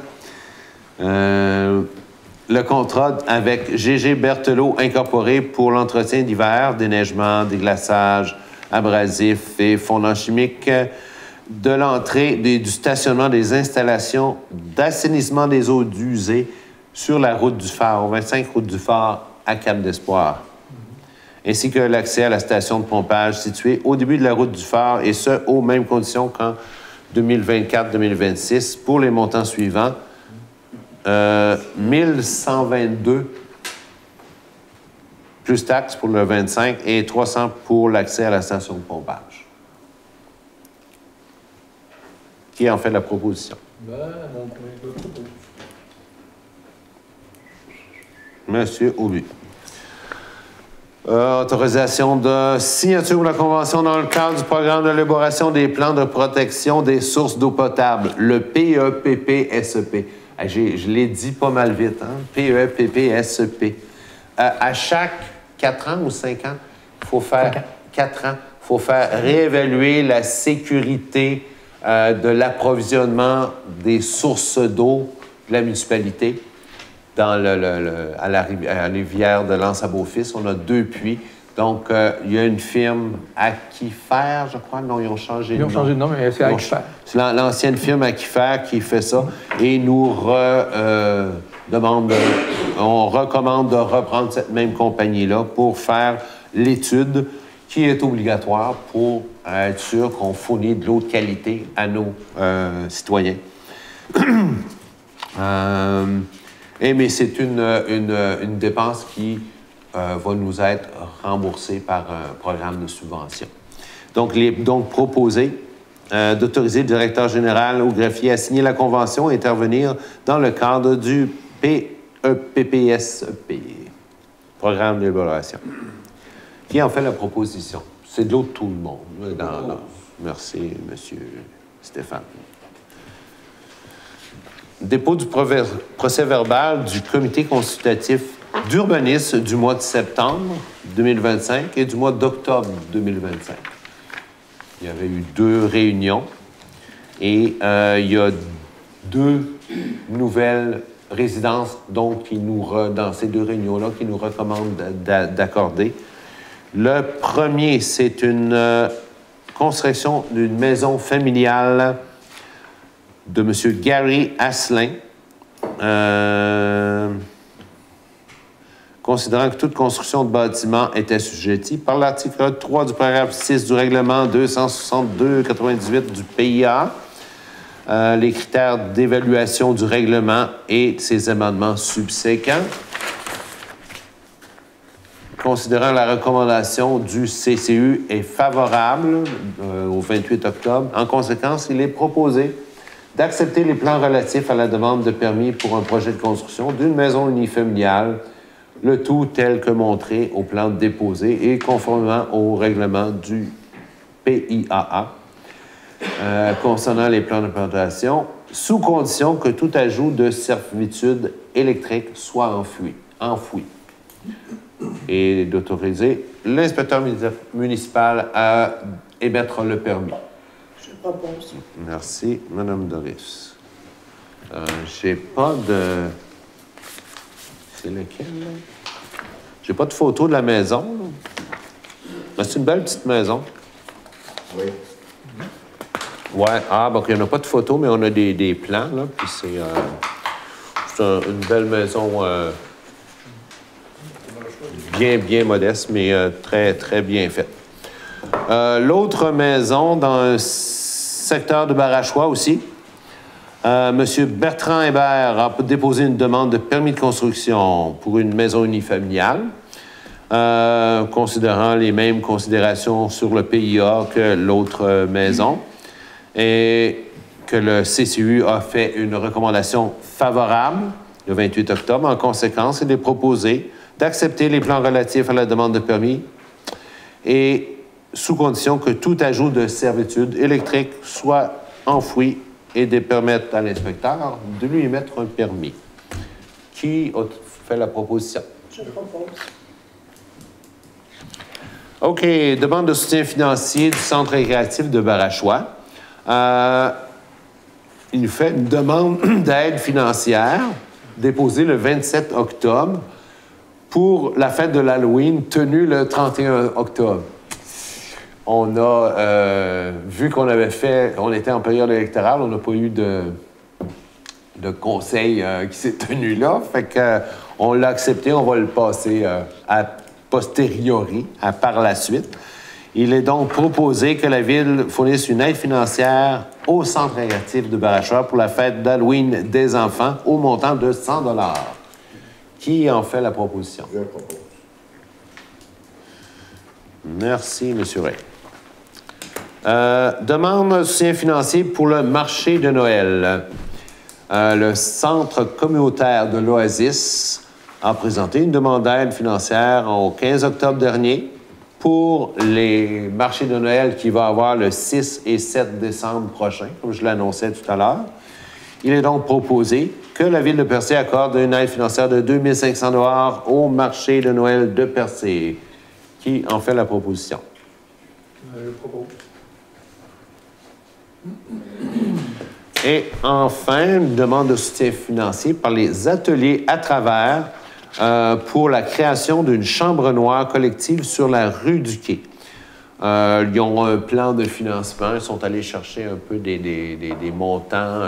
Le contrat avec GG Berthelot Incorporé pour l'entretien d'hiver, déneigement, déglaçage, abrasif et fondant chimique de l'entrée du stationnement des installations d'assainissement des eaux usées sur la route du Phare, au 25 route du Phare à Cap d'Espoir, ainsi que l'accès à la station de pompage située au début de la route du Phare, et ce, aux mêmes conditions qu'en 2024-2026 pour les montants suivants. 1122 plus taxes pour le 25 et 300 pour l'accès à la station de pompage. Qui en fait la proposition? Monsieur Aubu. Autorisation de signature de la convention dans le cadre du programme d'élaboration des plans de protection des sources d'eau potable, le PEPPSEP. Je l'ai dit pas mal vite, hein? PEPPSEP. À chaque 4 ans ou 5 ans, il faut faire 4 ans, il faut faire réévaluer la sécurité de l'approvisionnement des sources d'eau de la municipalité. À la rivière de l'Anse-à-Beaufils, on a 2 puits. Donc, il y a une firme Aquifer, je crois. Non, ils ont changé de nom. Ils ont changé de nom, mais c'est Aquifer. C'est l'ancienne firme Aquifer qui fait ça. Et nous on recommande de reprendre cette même compagnie-là pour faire l'étude qui est obligatoire pour être sûr qu'on fournit de l'eau de qualité à nos citoyens. Mais c'est une dépense qui va nous être remboursée par un programme de subvention. Donc, il est donc proposé d'autoriser le directeur général ou greffier à signer la convention et intervenir dans le cadre du PEPPSEP, programme d'élaboration. Qui en fait la proposition? C'est de l'eau de tout le monde. Merci, M. Stéphane. Dépôt du procès-verbal du comité consultatif d'urbanisme du mois de septembre 2025 et du mois d'octobre 2025. Il y avait eu 2 réunions et il y a 2 nouvelles résidences donc, dans ces 2 réunions-là qui nous recommandent d'accorder. Le premier, c'est une construction d'une maison familiale de M. Gary Asselin, considérant que toute construction de bâtiment est assujettie par l'article 3 du paragraphe 6 du règlement 262-98 du PIA, les critères d'évaluation du règlement et ses amendements subséquents. Considérant la recommandation du CCU est favorable au 28 octobre, en conséquence, il est proposé d'accepter les plans relatifs à la demande de permis pour un projet de construction d'une maison unifamiliale, le tout tel que montré au plan déposé et conformément au règlement du PIAA concernant les plans de plantation, sous condition que tout ajout de servitude électrique soit enfoui. Et d'autoriser l'inspecteur municipal à émettre le permis. Je propose. Merci, Mme Doris. J'ai pas de... C'est lequel, là? J'ai pas de photo de la maison, là. C'est une belle petite maison. Oui. Ouais, donc il n'y en a pas de photo, mais on a des plans, là. Puis c'est une belle maison... bien modeste, mais très, très bien faite. L'autre maison, dans un secteur de Barachois aussi, M. Bertrand Hébert a déposé une demande de permis de construction pour une maison unifamiliale, considérant les mêmes considérations sur le PIA que l'autre maison. Et que le CCU a fait une recommandation favorable le 28 octobre. En conséquence, il est proposé d'accepter les plans relatifs à la demande de permis et sous condition que tout ajout de servitude électrique soit enfoui et de permettre à l'inspecteur de lui émettre un permis. Qui a fait la proposition? Je propose. OK. Demande de soutien financier du Centre récréatif de Barachois. Il nous fait une demande d'aide financière déposée le 27 octobre pour la fête de l'Halloween tenue le 31 octobre. On a vu qu'on avait fait, on était en période électorale, on n'a pas eu de conseil qui s'est tenu là. Fait que on l'a accepté, on va le passer à posteriori, par la suite. Il est donc proposé que la Ville fournisse une aide financière au Centre récréatif de Barachois pour la fête d'Halloween des enfants au montant de 100 $. Qui en fait la proposition? Je propose. Merci, M. Ray. Demande de soutien financier pour le marché de Noël. Le Centre communautaire de l'Oasis a présenté une demande d'aide financière au 15 octobre dernier pour les marchés de Noël qui va avoir le 6 et 7 décembre prochain, comme je l'annonçais tout à l'heure. Il est donc proposé que la Ville de Percé accorde une aide financière de 2 500 $ au marché de Noël de Percé. Qui en fait la proposition? Je propose. Et enfin, une demande de soutien financier par les ateliers à travers pour la création d'une chambre noire collective sur la rue du Quai. Ils ont un plan de financement, ils sont allés chercher un peu des montants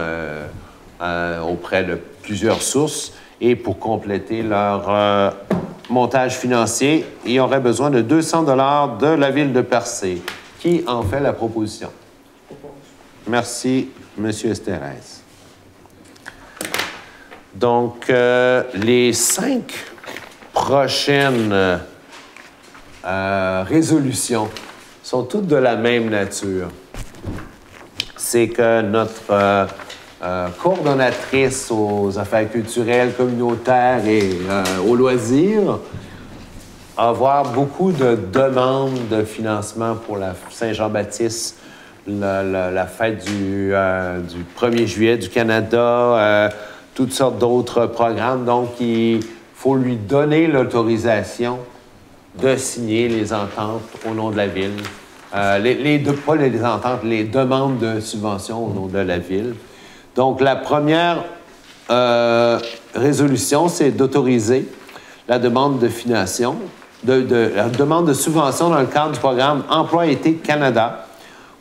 auprès de plusieurs sources et pour compléter leur montage financier, ils auraient besoin de 200 $ de la Ville de Percé. Qui en fait la proposition? Merci, M. Estérès. Donc, les 5 prochaines résolutions sont toutes de la même nature. C'est que notre coordonnatrice aux affaires culturelles, communautaires et aux loisirs va avoir beaucoup de demandes de financement pour la Saint-Jean-Baptiste, la fête du 1er juillet du Canada, toutes sortes d'autres programmes. Donc, il faut lui donner l'autorisation de signer les ententes au nom de la Ville. Pas les ententes, les demandes de subvention au nom de la Ville. Donc, la première résolution, c'est d'autoriser la demande de financement, la demande de subvention dans le cadre du programme Emploi-été Canada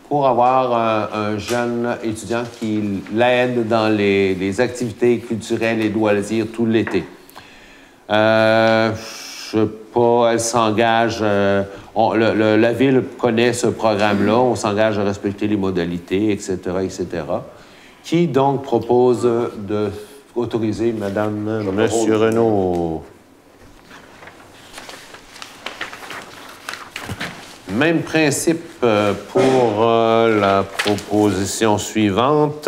pour avoir un jeune étudiant qui l'aide dans les activités culturelles et loisirs tout l'été. Je sais pas, elle s'engage... la Ville connaît ce programme-là, on s'engage à respecter les modalités, etc., etc. Qui donc propose d'autoriser Monsieur Renaud? Même principe pour la proposition suivante.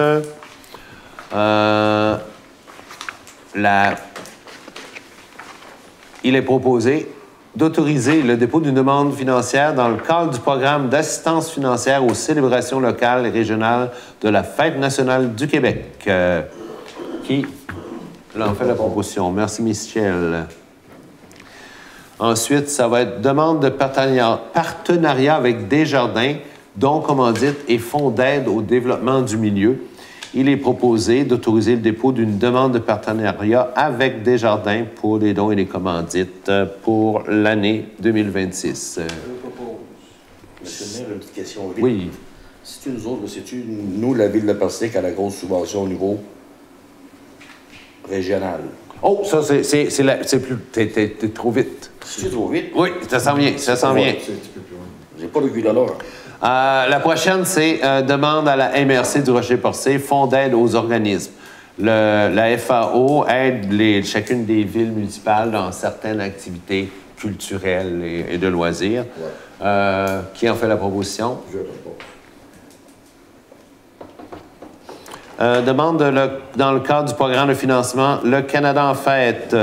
Il est proposé d'autoriser le dépôt d'une demande financière dans le cadre du programme d'assistance financière aux célébrations locales et régionales de la Fête nationale du Québec. Qui en fait la proposition? Merci, Michel. Ensuite, ça va être demande de partenariat avec Desjardins, dons commandites et fonds d'aide au développement du milieu. Il est proposé d'autoriser le dépôt d'une demande de partenariat avec Desjardins pour les dons et les commandites pour l'année 2026. Je propose. Monsieur le maire, une petite question. Oui. C'est-tu nous autres, c'est-tu nous, la Ville de Percé, qui a la grosse subvention au niveau régional? Oh, ça, c'est plus... T'es trop vite. C'est trop vite? Oui, ça s'en vient, ça s'en vient. J'ai pas le goût d'honneur. La prochaine, c'est demande à la MRC du Rocher-Percé, fonds d'aide aux organismes. La FAO aide chacune des villes municipales dans certaines activités culturelles et de loisirs. Ouais. Qui en fait la proposition? Je propose. Demande dans le cadre du programme de financement, le Canada en fête.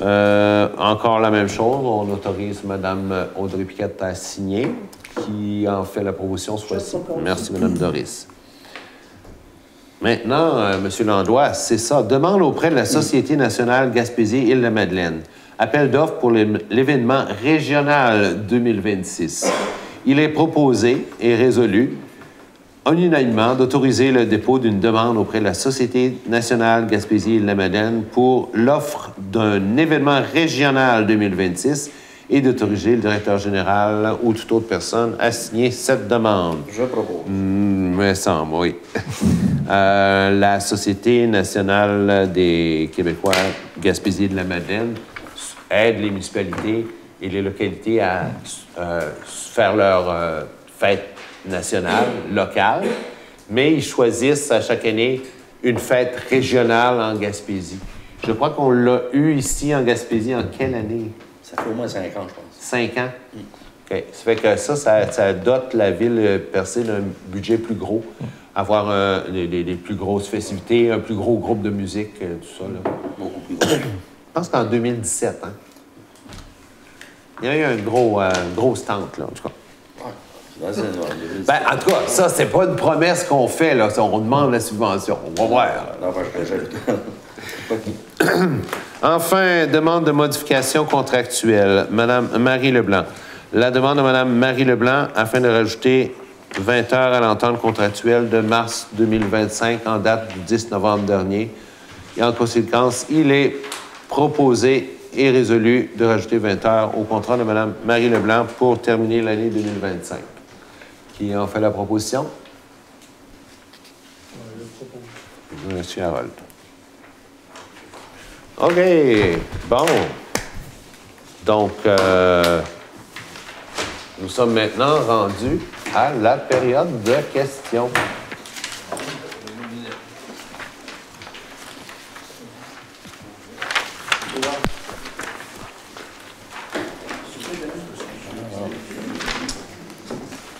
Encore la même chose. On autorise Mme Audrey Piquette à signer, qui en fait la proposition ce fois-ci. Merci, Mme Doris. Maintenant, M. Landois, c'est ça. Demande auprès de la Société nationale Gaspésie-Île-de-Madeleine. Appel d'offres pour l'événement régional 2026. Il est proposé et résolu unanimement d'autoriser le dépôt d'une demande auprès de la Société nationale Gaspésie-Île-de-Madeleine pour l'offre d'un événement régional 2026 et d'autoriser le directeur général ou toute autre personne à signer cette demande. Je propose. Me semble, oui. La Société nationale des Québécois Gaspésie-de-la-Madeleine aide les municipalités et les localités à faire leur fête nationale, locale, mais ils choisissent à chaque année une fête régionale en Gaspésie. Je crois qu'on l'a eu ici en Gaspésie en quelle année? Ça fait au moins 5 ans, je pense. 5 ans? OK. Ça fait que ça dote la ville Percé d'un budget plus gros, avoir des plus grosses festivités, un plus gros groupe de musique, tout ça. Là. Beaucoup plus gros. Je pense qu'en 2017, hein? Il y a eu une grosse tente, là, en tout cas. En tout cas, ça, c'est pas une promesse qu'on fait, là. On demande la subvention. On va voir. Enfin, demande de modification contractuelle. Madame Marie Leblanc. La demande de Madame Marie Leblanc afin de rajouter 20 heures à l'entente contractuelle de mars 2025 en date du 10 novembre dernier. Et en conséquence, il est proposé et résolu de rajouter 20 heures au contrat de Mme Marie Leblanc pour terminer l'année 2025. Qui en fait la proposition? Monsieur Harold. OK. Bon. Donc, nous sommes maintenant rendus à la période de questions.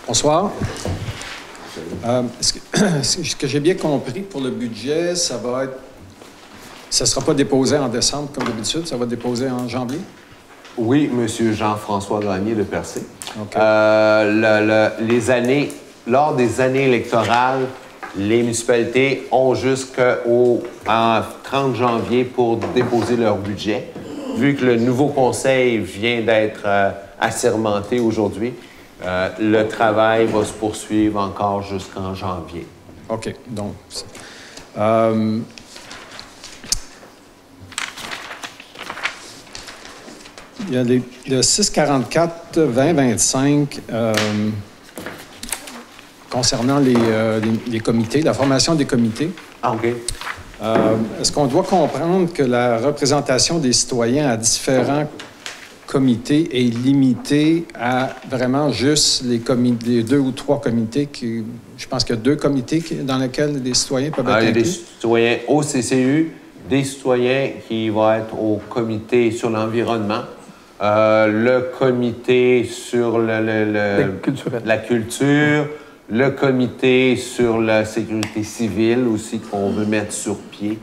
Bonsoir. Ce que j'ai bien compris pour le budget, ça ne sera pas déposé en décembre comme d'habitude, ça va être déposé en janvier? Oui, M. Jean-François Gagné de Percé. Okay. Lors des années électorales, les municipalités ont jusqu'au 30 janvier pour déposer leur budget. Vu que le nouveau conseil vient d'être assermenté aujourd'hui, le travail va se poursuivre encore jusqu'en janvier. OK. Donc, il y a le 644-2025 concernant les comités, la formation des comités. Ah, OK. Est-ce qu'on doit comprendre que la représentation des citoyens à différents comités est limitée à vraiment juste les 2 ou 3 comités je pense qu'il y a 2 comités dans lesquels les citoyens peuvent être inclus? Il y a des citoyens au CCU, des citoyens qui vont être au comité sur l'environnement, le comité sur la culture, le comité sur la sécurité civile aussi qu'on veut mettre sur pied.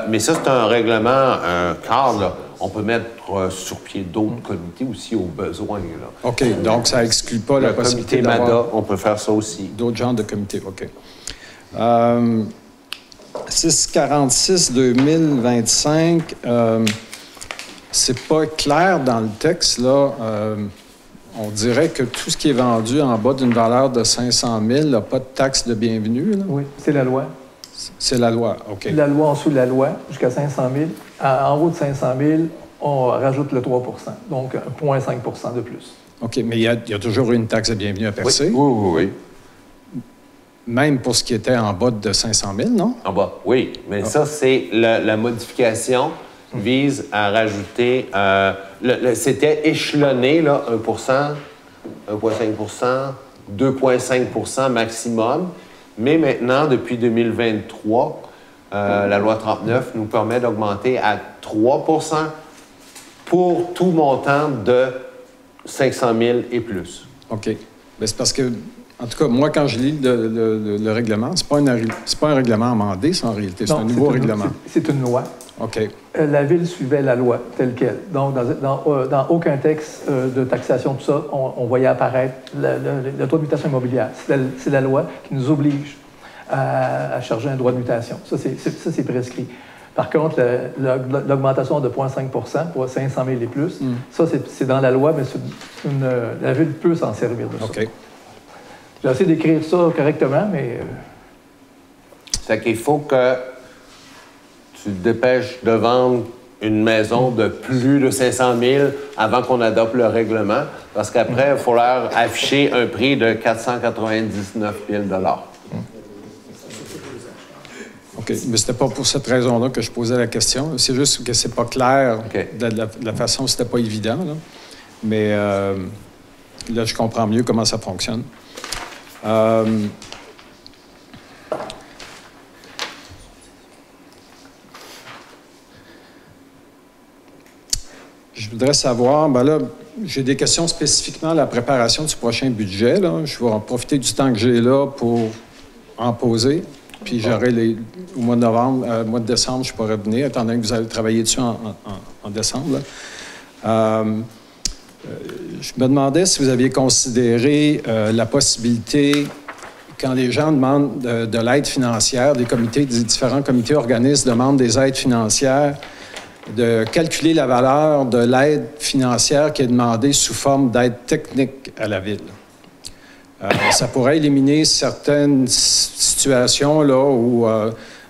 Mais ça, c'est un règlement, un cadre. Là. On peut mettre sur pied d'autres comités aussi au besoin. Là. OK. Donc, ça n'exclut pas la possibilité d'avoir... Le comité d'avoir... MADA, on peut faire ça aussi. D'autres genres de comités, OK. 646-2025, c'est pas clair dans le texte, là. On dirait que tout ce qui est vendu en bas d'une valeur de 500 000 n'a pas de taxe de bienvenue, là. Oui, c'est la loi. C'est la loi, OK. La loi, en dessous de la loi, jusqu'à 500 000. En haut de 500 000, on rajoute le 3 donc 0,5 de plus. OK, mais il y a toujours une taxe de bienvenue à Percé? Oui. Même pour ce qui était en bas de 500 000, non? En bas, oui. Mais ça, c'est la modification vise à rajouter... c'était échelonné, là, 1 1,5 2,5 maximum. Mais maintenant, depuis 2023, la loi 39 nous permet d'augmenter à 3 pour tout montant de 500 000 et plus. OK. Mais c'est parce que En tout cas, moi, quand je lis le règlement, c'est pas un règlement amendé, ça, en réalité. C'est un nouveau règlement. C'est une loi. OK. La Ville suivait la loi telle qu'elle. Donc, dans aucun texte de taxation, tout ça, on voyait apparaître le droit de mutation immobilière. C'est la loi qui nous oblige à charger un droit de mutation. Ça, c'est prescrit. Par contre, l'augmentation de 0,5 pour 500 000 et plus, ça, c'est dans la loi, mais la Ville peut s'en servir de ça. OK. J'ai essayé d'écrire ça correctement, mais... C'est qu'il faut que tu te dépêches de vendre une maison de plus de 500 000 avant qu'on adopte le règlement, parce qu'après, il va falloir afficher un prix de 499 000 $. OK. Mais c'était pas pour cette raison-là que je posais la question. C'est juste que c'est pas clair de la façon, c'était pas évident. Là. Mais là, je comprends mieux comment ça fonctionne. Je voudrais savoir, ben là, j'ai des questions spécifiquement à la préparation du prochain budget. Là. Je vais en profiter du temps que j'ai là pour en poser. Puis j'aurai au mois de novembre, au mois de décembre, je pourrai venir, étant donné que vous allez travailler dessus en décembre. Je me demandais si vous aviez considéré la possibilité, quand les gens demandent de l'aide financière, des différents comités organismes demandent des aides financières, de calculer la valeur de l'aide financière qui est demandée sous forme d'aide technique à la Ville. Ça pourrait éliminer certaines situations là, où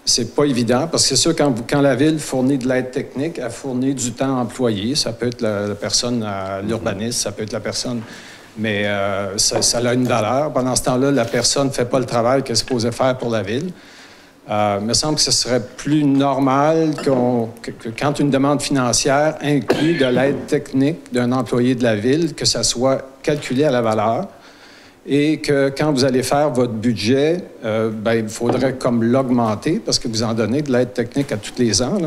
c'est pas évident, parce que c'est sûr, quand la Ville fournit de l'aide technique, elle fournit du temps employé. Ça peut être la personne à l'urbanisme, ça peut être la personne... Mais ça a une valeur. Pendant ce temps-là, la personne ne fait pas le travail qu'elle est supposée faire pour la Ville. Il me semble que ce serait plus normal que quand une demande financière inclut de l'aide technique d'un employé de la Ville, que ça soit calculé à la valeur et que quand vous allez faire votre budget, il faudrait comme l'augmenter parce que vous en donnez de l'aide technique à tous les ans,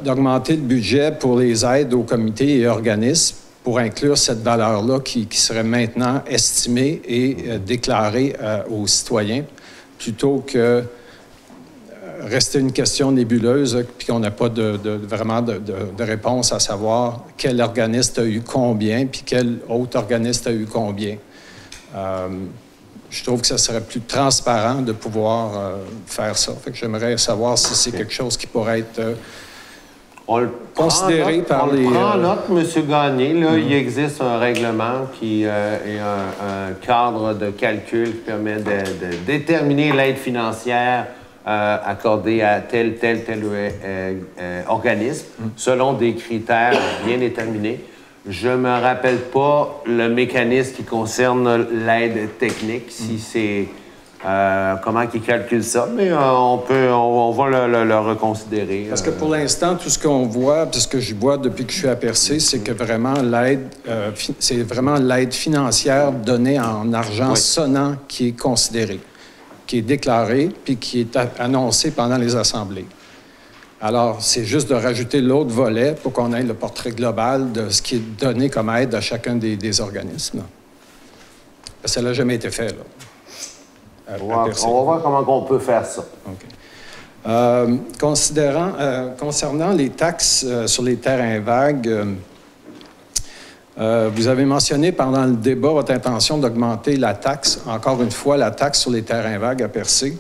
d'augmenter le budget pour les aides aux comités et organismes pour inclure cette valeur-là qui serait maintenant estimée et déclarée aux citoyens plutôt que rester une question nébuleuse, puis qu'on n'a pas vraiment de réponse à savoir quel organisme a eu combien, puis quel autre organisme a eu combien. Je trouve que ça serait plus transparent de pouvoir faire ça. Fait que j'aimerais savoir si c'est quelque chose qui pourrait être considéré par les... On prend note, M. Gagné. Là, il existe un règlement qui est un cadre de calcul qui permet de déterminer l'aide financière accordé à tel organisme selon des critères bien déterminés. Je ne me rappelle pas le mécanisme qui concerne l'aide technique, si c'est comment ils calculent ça, mais on va le reconsidérer. Parce que pour l'instant, tout ce qu'on voit, puis ce que je vois depuis que je suis à Percé, c'est que vraiment c'est vraiment l'aide financière donnée en argent sonnant qui est considérée, qui est déclarée, puis qui est annoncée pendant les assemblées. Alors, c'est juste de rajouter l'autre volet pour qu'on ait le portrait global de ce qui est donné comme aide à chacun des organismes. Parce que ça n'a jamais été fait, là. On va voir comment on peut faire ça. OK. Concernant les taxes sur les terrains vagues, vous avez mentionné pendant le débat votre intention d'augmenter la taxe, encore une fois, la taxe sur les terrains vagues à Percé.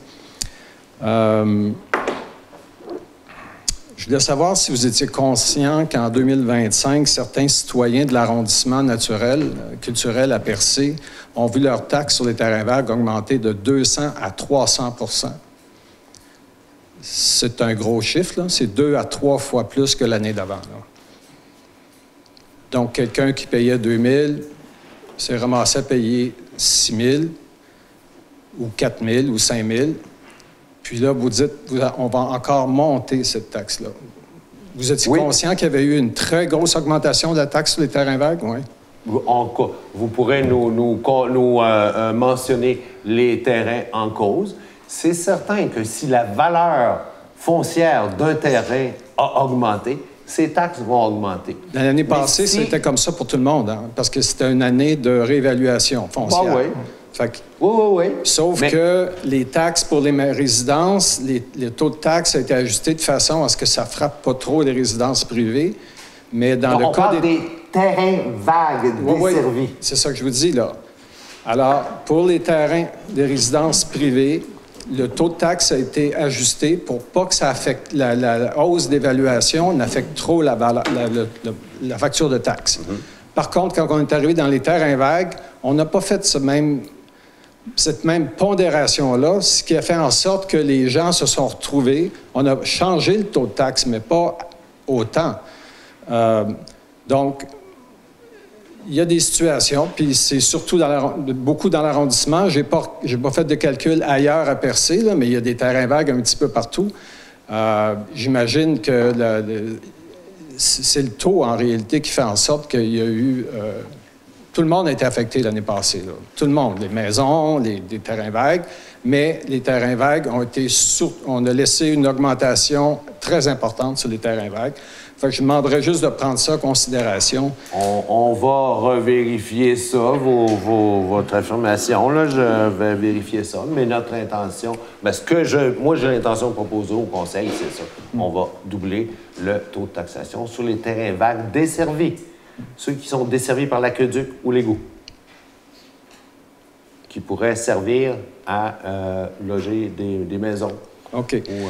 Je voulais savoir si vous étiez conscient qu'en 2025, certains citoyens de l'arrondissement culturel à Percé ont vu leur taxe sur les terrains vagues augmenter de 200 à 300 %. C'est un gros chiffre, là. C'est 2 à 3 fois plus que l'année d'avant, là. Donc, quelqu'un qui payait 2 000 s'est ramassé à payer 6 000 ou 4 000 ou 5 000. Puis là, vous dites, on va encore monter cette taxe-là. Vous étiez conscient qu'il y avait eu une très grosse augmentation de la taxe sur les terrains vagues? Oui. Vous pourrez nous mentionner les terrains en cause. C'est certain que si la valeur foncière d'un terrain a augmenté, ces taxes vont augmenter. L'année passée, c'était comme ça pour tout le monde, hein, parce que c'était une année de réévaluation foncière. Oui. Fait que, oui. sauf que les taxes pour les résidences, les taux de taxes ont été ajustés de façon à ce que ça ne frappe pas trop les résidences privées. Mais dans le on cas parle des terrains vagues desservis. Oui, c'est ça que je vous dis, là. Alors, pour les terrains des résidences privées, le taux de taxe a été ajusté pour pas que ça affecte la hausse d'évaluation n'affecte trop la facture de taxe. Par contre, quand on est arrivé dans les terrains vagues, on n'a pas fait cette même pondération-là, ce qui a fait en sorte que les gens se sont retrouvés. On a changé le taux de taxe, mais pas autant. Donc, il y a des situations, puis c'est surtout beaucoup dans l'arrondissement. J'ai pas fait de calcul ailleurs à Percé, là, mais il y a des terrains vagues un petit peu partout. J'imagine que c'est le taux, en réalité, qui fait en sorte qu'il y a eu... tout le monde a été affecté l'année passée, là. Tout le monde, les maisons, les terrains vagues, mais les terrains vagues ont été... On a laissé une augmentation très importante sur les terrains vagues. Fait que je demanderais juste de prendre ça en considération. On va revérifier ça, votre affirmation. Là, je vais vérifier ça. Mais notre intention, moi, j'ai l'intention de proposer au Conseil, c'est ça. On va doubler le taux de taxation sur les terrains vagues desservis. Ceux qui sont desservis par l'aqueduc ou l'égout, qui pourraient servir à loger des maisons. OK. Ou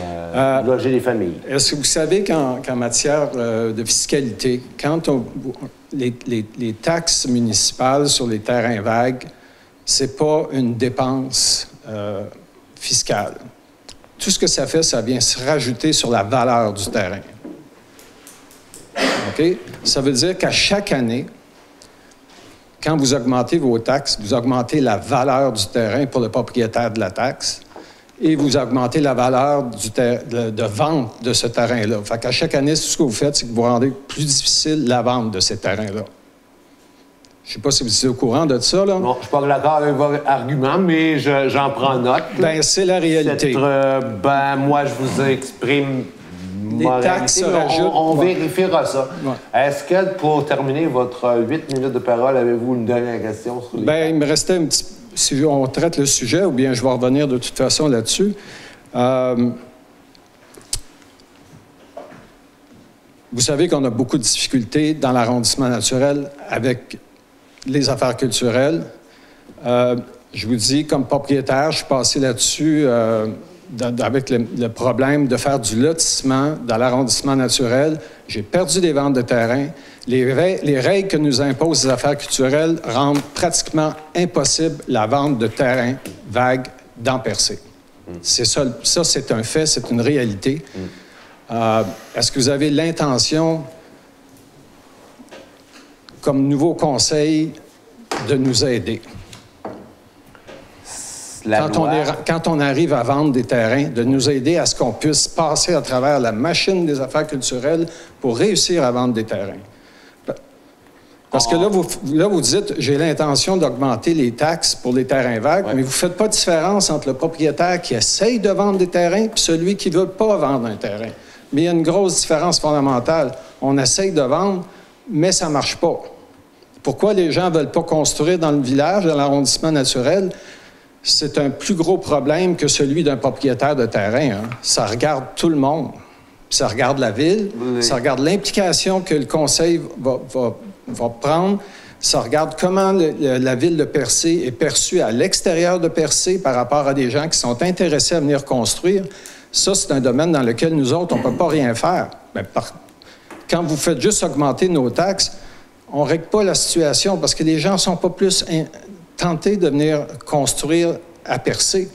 loger des familles. Est-ce que vous savez qu'en matière de fiscalité, quand les taxes municipales sur les terrains vagues, c'est pas une dépense fiscale. Tout ce que ça fait, ça vient se rajouter sur la valeur du terrain. OK? Ça veut dire qu'à chaque année, quand vous augmentez vos taxes, vous augmentez la valeur du terrain pour le propriétaire de la taxe. Et vous augmentez la valeur de vente de ce terrain-là. Fait qu'à chaque année, tout ce que vous faites, c'est que vous rendez plus difficile la vente de ces terrains-là. Je ne sais pas si vous êtes au courant de ça, là. Non, je ne suis pas d'accord avec votre argument, mais j'en prends note. Bien, c'est la réalité. Moi, je vous exprime ma taxes réalité. On vérifiera ça. Ouais. Est-ce que, pour terminer votre 8 minutes de parole, avez-vous une dernière question sur les taxes? Il me restait un petit... Si on traite le sujet, ou bien je vais revenir de toute façon là-dessus. Vous savez qu'on a beaucoup de difficultés dans l'arrondissement naturel avec les affaires culturelles. Je vous dis, comme propriétaire, je suis passé là-dessus avec le problème de faire du lotissement dans l'arrondissement naturel. J'ai perdu des ventes de terrain. Les règles que nous imposent les affaires culturelles rendent pratiquement impossible la vente de terrain vague dans Percé. C'est ça, c'est un fait, c'est une réalité. Est-ce que vous avez l'intention, comme nouveau conseil, de nous aider? Quand on arrive à vendre des terrains, de nous aider à ce qu'on puisse passer à travers la machine des affaires culturelles pour réussir à vendre des terrains. Parce que là, vous dites, j'ai l'intention d'augmenter les taxes pour les terrains vagues, mais vous ne faites pas de différence entre le propriétaire qui essaye de vendre des terrains et celui qui ne veut pas vendre un terrain. Mais il y a une grosse différence fondamentale. On essaye de vendre, mais ça ne marche pas. Pourquoi les gens ne veulent pas construire dans le village, dans l'arrondissement naturel? C'est un plus gros problème que celui d'un propriétaire de terrain. Hein. Ça regarde tout le monde. Ça regarde la ville, ça regarde l'implication que le conseil va prendre, ça regarde comment la ville de Percé est perçue à l'extérieur de Percé par rapport à des gens qui sont intéressés à venir construire. Ça, c'est un domaine dans lequel nous autres, on ne peut pas rien faire. Quand vous faites juste augmenter nos taxes, on ne règle pas la situation parce que les gens ne sont pas plus tentés de venir construire à Percé.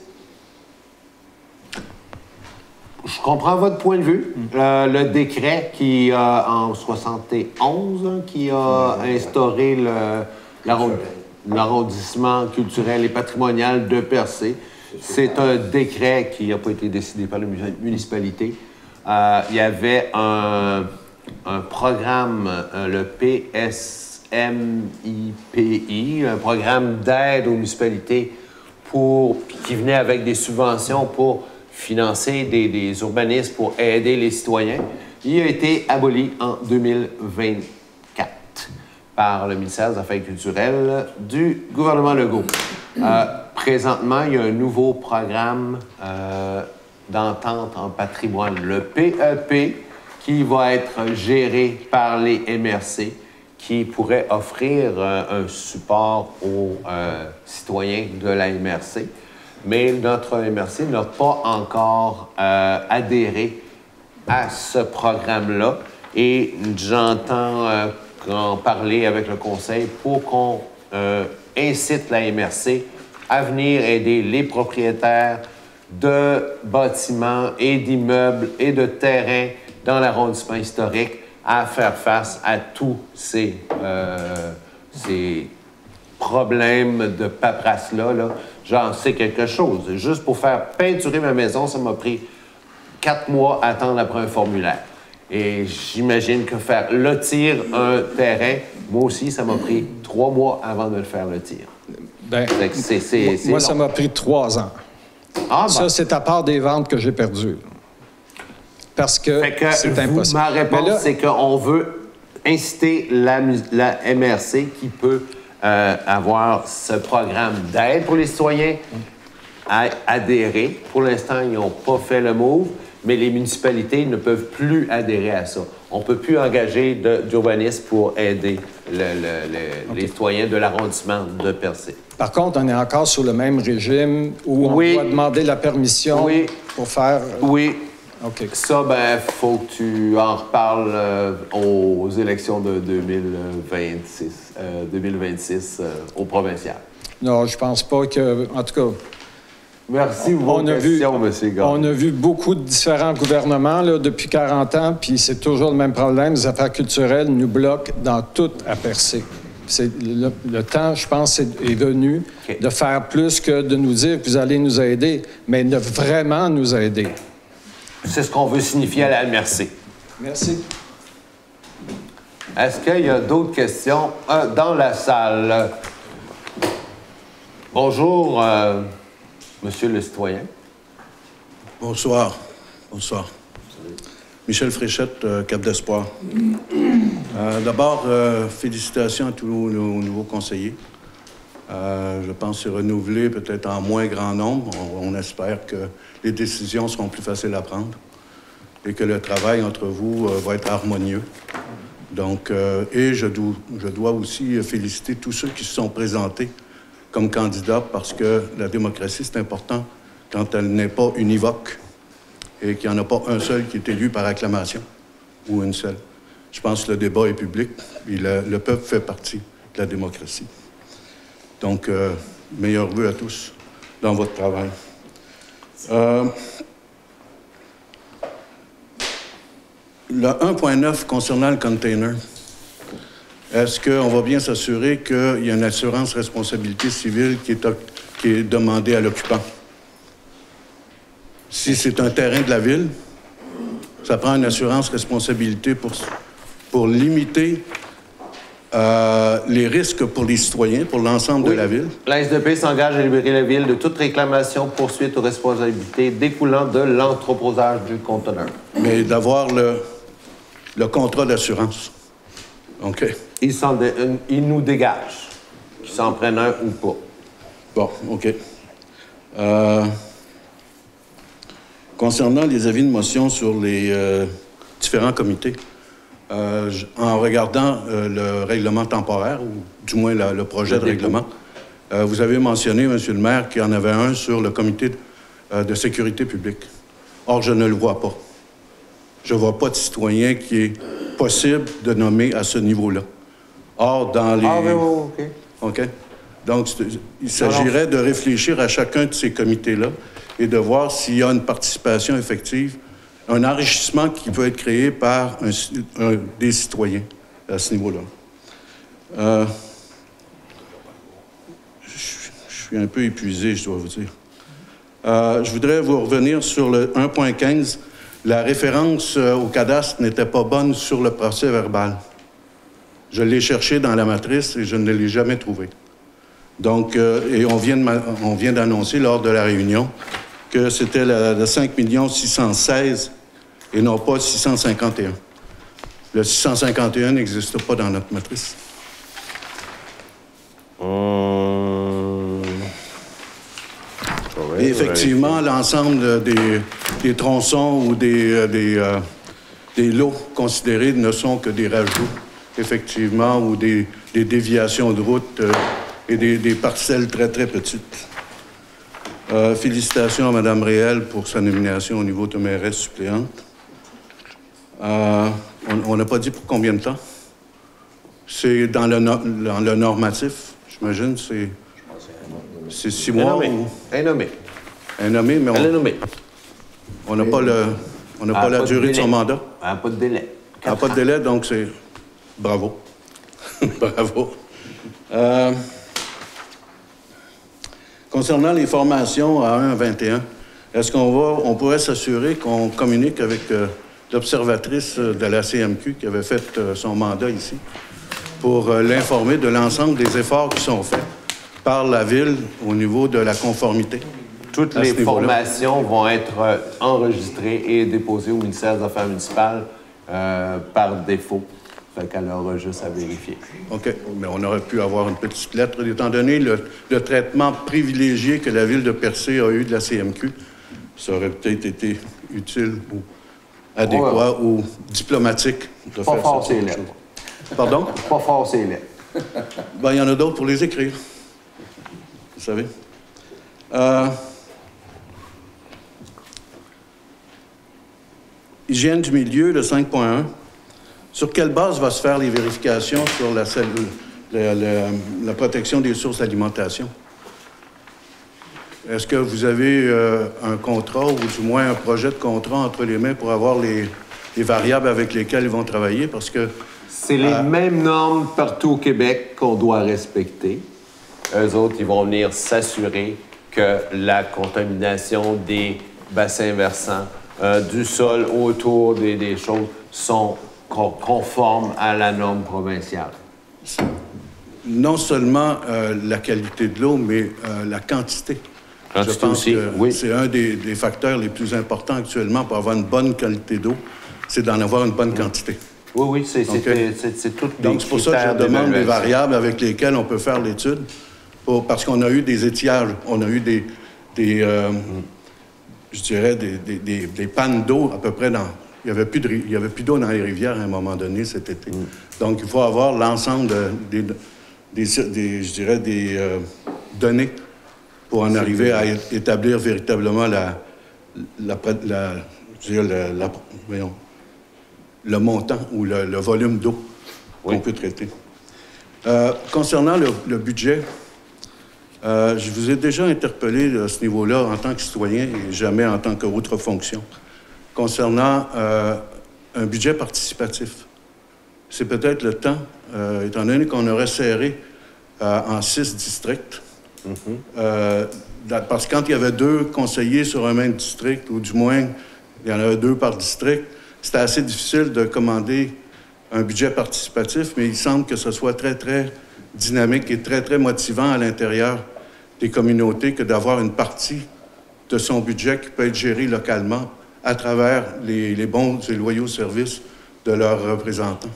Je comprends votre point de vue. Le décret qui en 71 qui a instauré l'arrondissement culturel et patrimonial de Percé, c'est un décret qui n'a pas été décidé par la municipalité. Il y avait un programme, le PSMIPI, un programme d'aide aux municipalités qui venait avec des subventions pour financer des urbanismes pour aider les citoyens. Il a été aboli en 2024 par le ministère des Affaires culturelles du gouvernement Legault. présentement, il y a un nouveau programme d'entente en patrimoine, le PEP, qui va être géré par les MRC, qui pourrait offrir un support aux citoyens de la MRC. Mais notre MRC n'a pas encore adhéré à ce programme-là. Et j'entends en parler avec le Conseil pour qu'on incite la MRC à venir aider les propriétaires de bâtiments et d'immeubles et de terrains dans l'arrondissement historique à faire face à tous ces problèmes de paperasse-là. J'en sais quelque chose. Juste pour faire peinturer ma maison, ça m'a pris 4 mois à attendre après un formulaire. Et j'imagine que faire lotir un terrain, moi aussi, ça m'a pris 3 mois avant de le faire lotir. Bien, moi, ça m'a pris 3 ans. Ah, ça, c'est à part des ventes que j'ai perdues. Parce que c'est impossible. Ma réponse, c'est qu'on veut inciter la MRC qui peut avoir ce programme d'aide pour les citoyens à adhérer. Pour l'instant, ils n'ont pas fait le move, mais les municipalités ne peuvent plus adhérer à ça. On ne peut plus engager d'urbanistes pour aider les citoyens de l'arrondissement de Percé. Par contre, on est encore sur le même régime où on doit demander la permission pour faire... Oui. OK. Ça, ben, faut que tu en reparles aux élections de 2026 au provincial. Non, je pense pas que... En tout cas... Merci pour vos questions, M. Gagné. On a vu beaucoup de différents gouvernements là, depuis 40 ans, puis c'est toujours le même problème. Les affaires culturelles nous bloquent dans tout à Percé. Le temps, je pense, est venu de faire plus que de nous dire que vous allez nous aider, mais de vraiment nous aider. C'est ce qu'on veut signifier à la MRC. Merci. Est-ce qu'il y a d'autres questions dans la salle? Bonjour, Monsieur le citoyen. Bonsoir. Bonsoir. Michel Fréchette, Cap d'Espoir. D'abord, félicitations à tous nos nouveaux conseillers. Je pense se renouveler peut-être en moins grand nombre. On espère que les décisions seront plus faciles à prendre et que le travail entre vous va être harmonieux. Donc, et je dois aussi féliciter tous ceux qui se sont présentés comme candidats parce que la démocratie, c'est important quand elle n'est pas univoque et qu'il n'y en a pas un seul qui est élu par acclamation ou une seule. Je pense que le débat est public et le peuple fait partie de la démocratie. Donc, meilleurs vœux à tous dans votre travail. Le 1.9 concernant le container, est-ce qu'on va bien s'assurer qu'il y a une assurance responsabilité civile qui est demandée à l'occupant? Si c'est un terrain de la ville, ça prend une assurance responsabilité pour limiter les risques pour les citoyens, pour l'ensemble de la ville. La SDP s'engage à libérer la ville de toute réclamation, poursuite ou responsabilité découlant de l'entreposage du conteneur. Mais d'avoir le contrat d'assurance. OK. Ils nous dégagent, qu'ils s'en prennent un ou pas. Bon, OK. Concernant les avis de motion sur les différents comités, en regardant le règlement temporaire, ou du moins le projet de règlement, vous avez mentionné, M. le maire, qu'il y en avait un sur le comité de sécurité publique. Or, je ne le vois pas. Je ne vois pas de citoyen qui est possible de nommer à ce niveau-là. Or, dans les... Ah, oui, OK. OK? Donc, il s'agirait de réfléchir à chacun de ces comités-là et de voir s'il y a une participation effective, un enrichissement qui peut être créé par des citoyens à ce niveau-là. Je suis un peu épuisé, je dois vous dire. Je voudrais vous revenir sur le 1.15. La référence au cadastre n'était pas bonne sur le procès verbal. Je l'ai cherché dans la matrice et je ne l'ai jamais trouvé. Donc, et on vient d'annoncer lors de la réunion que c'était le 5 616 et non pas 651. Le 651 n'existe pas dans notre matrice. effectivement, l'ensemble des tronçons ou des lots considérés ne sont que des rajouts, effectivement, ou des déviations de route et des parcelles très, très petites. Félicitations à Mme Réel pour sa nomination au niveau de mairesse suppléante. On n'a pas dit pour combien de temps? C'est dans le normatif, j'imagine, c'est 6 mois? Un nommé. Un nommé, mais Elle est nommée. on n'a pas, pas la durée de son mandat? Pas de délai. Pas de délai, donc c'est... Bravo. Bravo. Concernant les formations à 1 à 21, est-ce qu'on pourrait s'assurer qu'on communique avec l'observatrice de la CMQ qui avait fait son mandat ici pour l'informer de l'ensemble des efforts qui sont faits par la Ville au niveau de la conformité? Toutes les formations vont être enregistrées et déposées au ministère des Affaires municipales par défaut. Fait qu'elle aura juste à vérifier. OK. Mais on aurait pu avoir une petite lettre, étant donné le traitement privilégié que la Ville de Percé a eu de la CMQ. Ça aurait peut-être été utile ou adéquat ou diplomatique de faire ça. Ces lettres. Pardon? Pas fort ces lettres. Ben, il y en a d'autres pour les écrire. Vous savez. Hygiène du milieu, le 5.1. Sur quelle base va se faire les vérifications sur la protection des sources d'alimentation? Est-ce que vous avez un contrat ou du moins un projet de contrat entre les mains pour avoir les variables avec lesquelles ils vont travailler? Parce que... C'est les mêmes normes partout au Québec qu'on doit respecter. Eux autres, ils vont venir s'assurer que la contamination des bassins versants, du sol autour des choses sont conformes à la norme provinciale. Non seulement la qualité de l'eau, mais la quantité. Je pense aussi, que oui. c'est un des facteurs les plus importants actuellement pour avoir une bonne qualité d'eau, c'est d'en avoir une bonne quantité. Oui, c'est tout. Donc, c'est pour ça que je demande des variables avec lesquelles on peut faire l'étude, parce qu'on a eu des étiages, on a eu je dirais, des pannes d'eau à peu près dans... Il n'y avait plus d'eau dans les rivières à un moment donné cet été. Donc, il faut avoir l'ensemble des données pour en arriver à établir véritablement le montant ou le volume d'eau qu'on peut traiter. Concernant le budget, je vous ai déjà interpellé à ce niveau-là en tant que citoyen et jamais en tant qu'autre fonction. Concernant un budget participatif, c'est peut-être le temps, étant donné qu'on aurait serré en 6 districts, parce que quand il y avait 2 conseillers sur un même district, ou du moins, il y en avait 2 par district, c'était assez difficile de commander un budget participatif, mais il semble que ce soit très, très dynamique et très, très motivant à l'intérieur des communautés que d'avoir une partie de son budget qui peut être gérée localement à travers les bons et loyaux services de leurs représentants.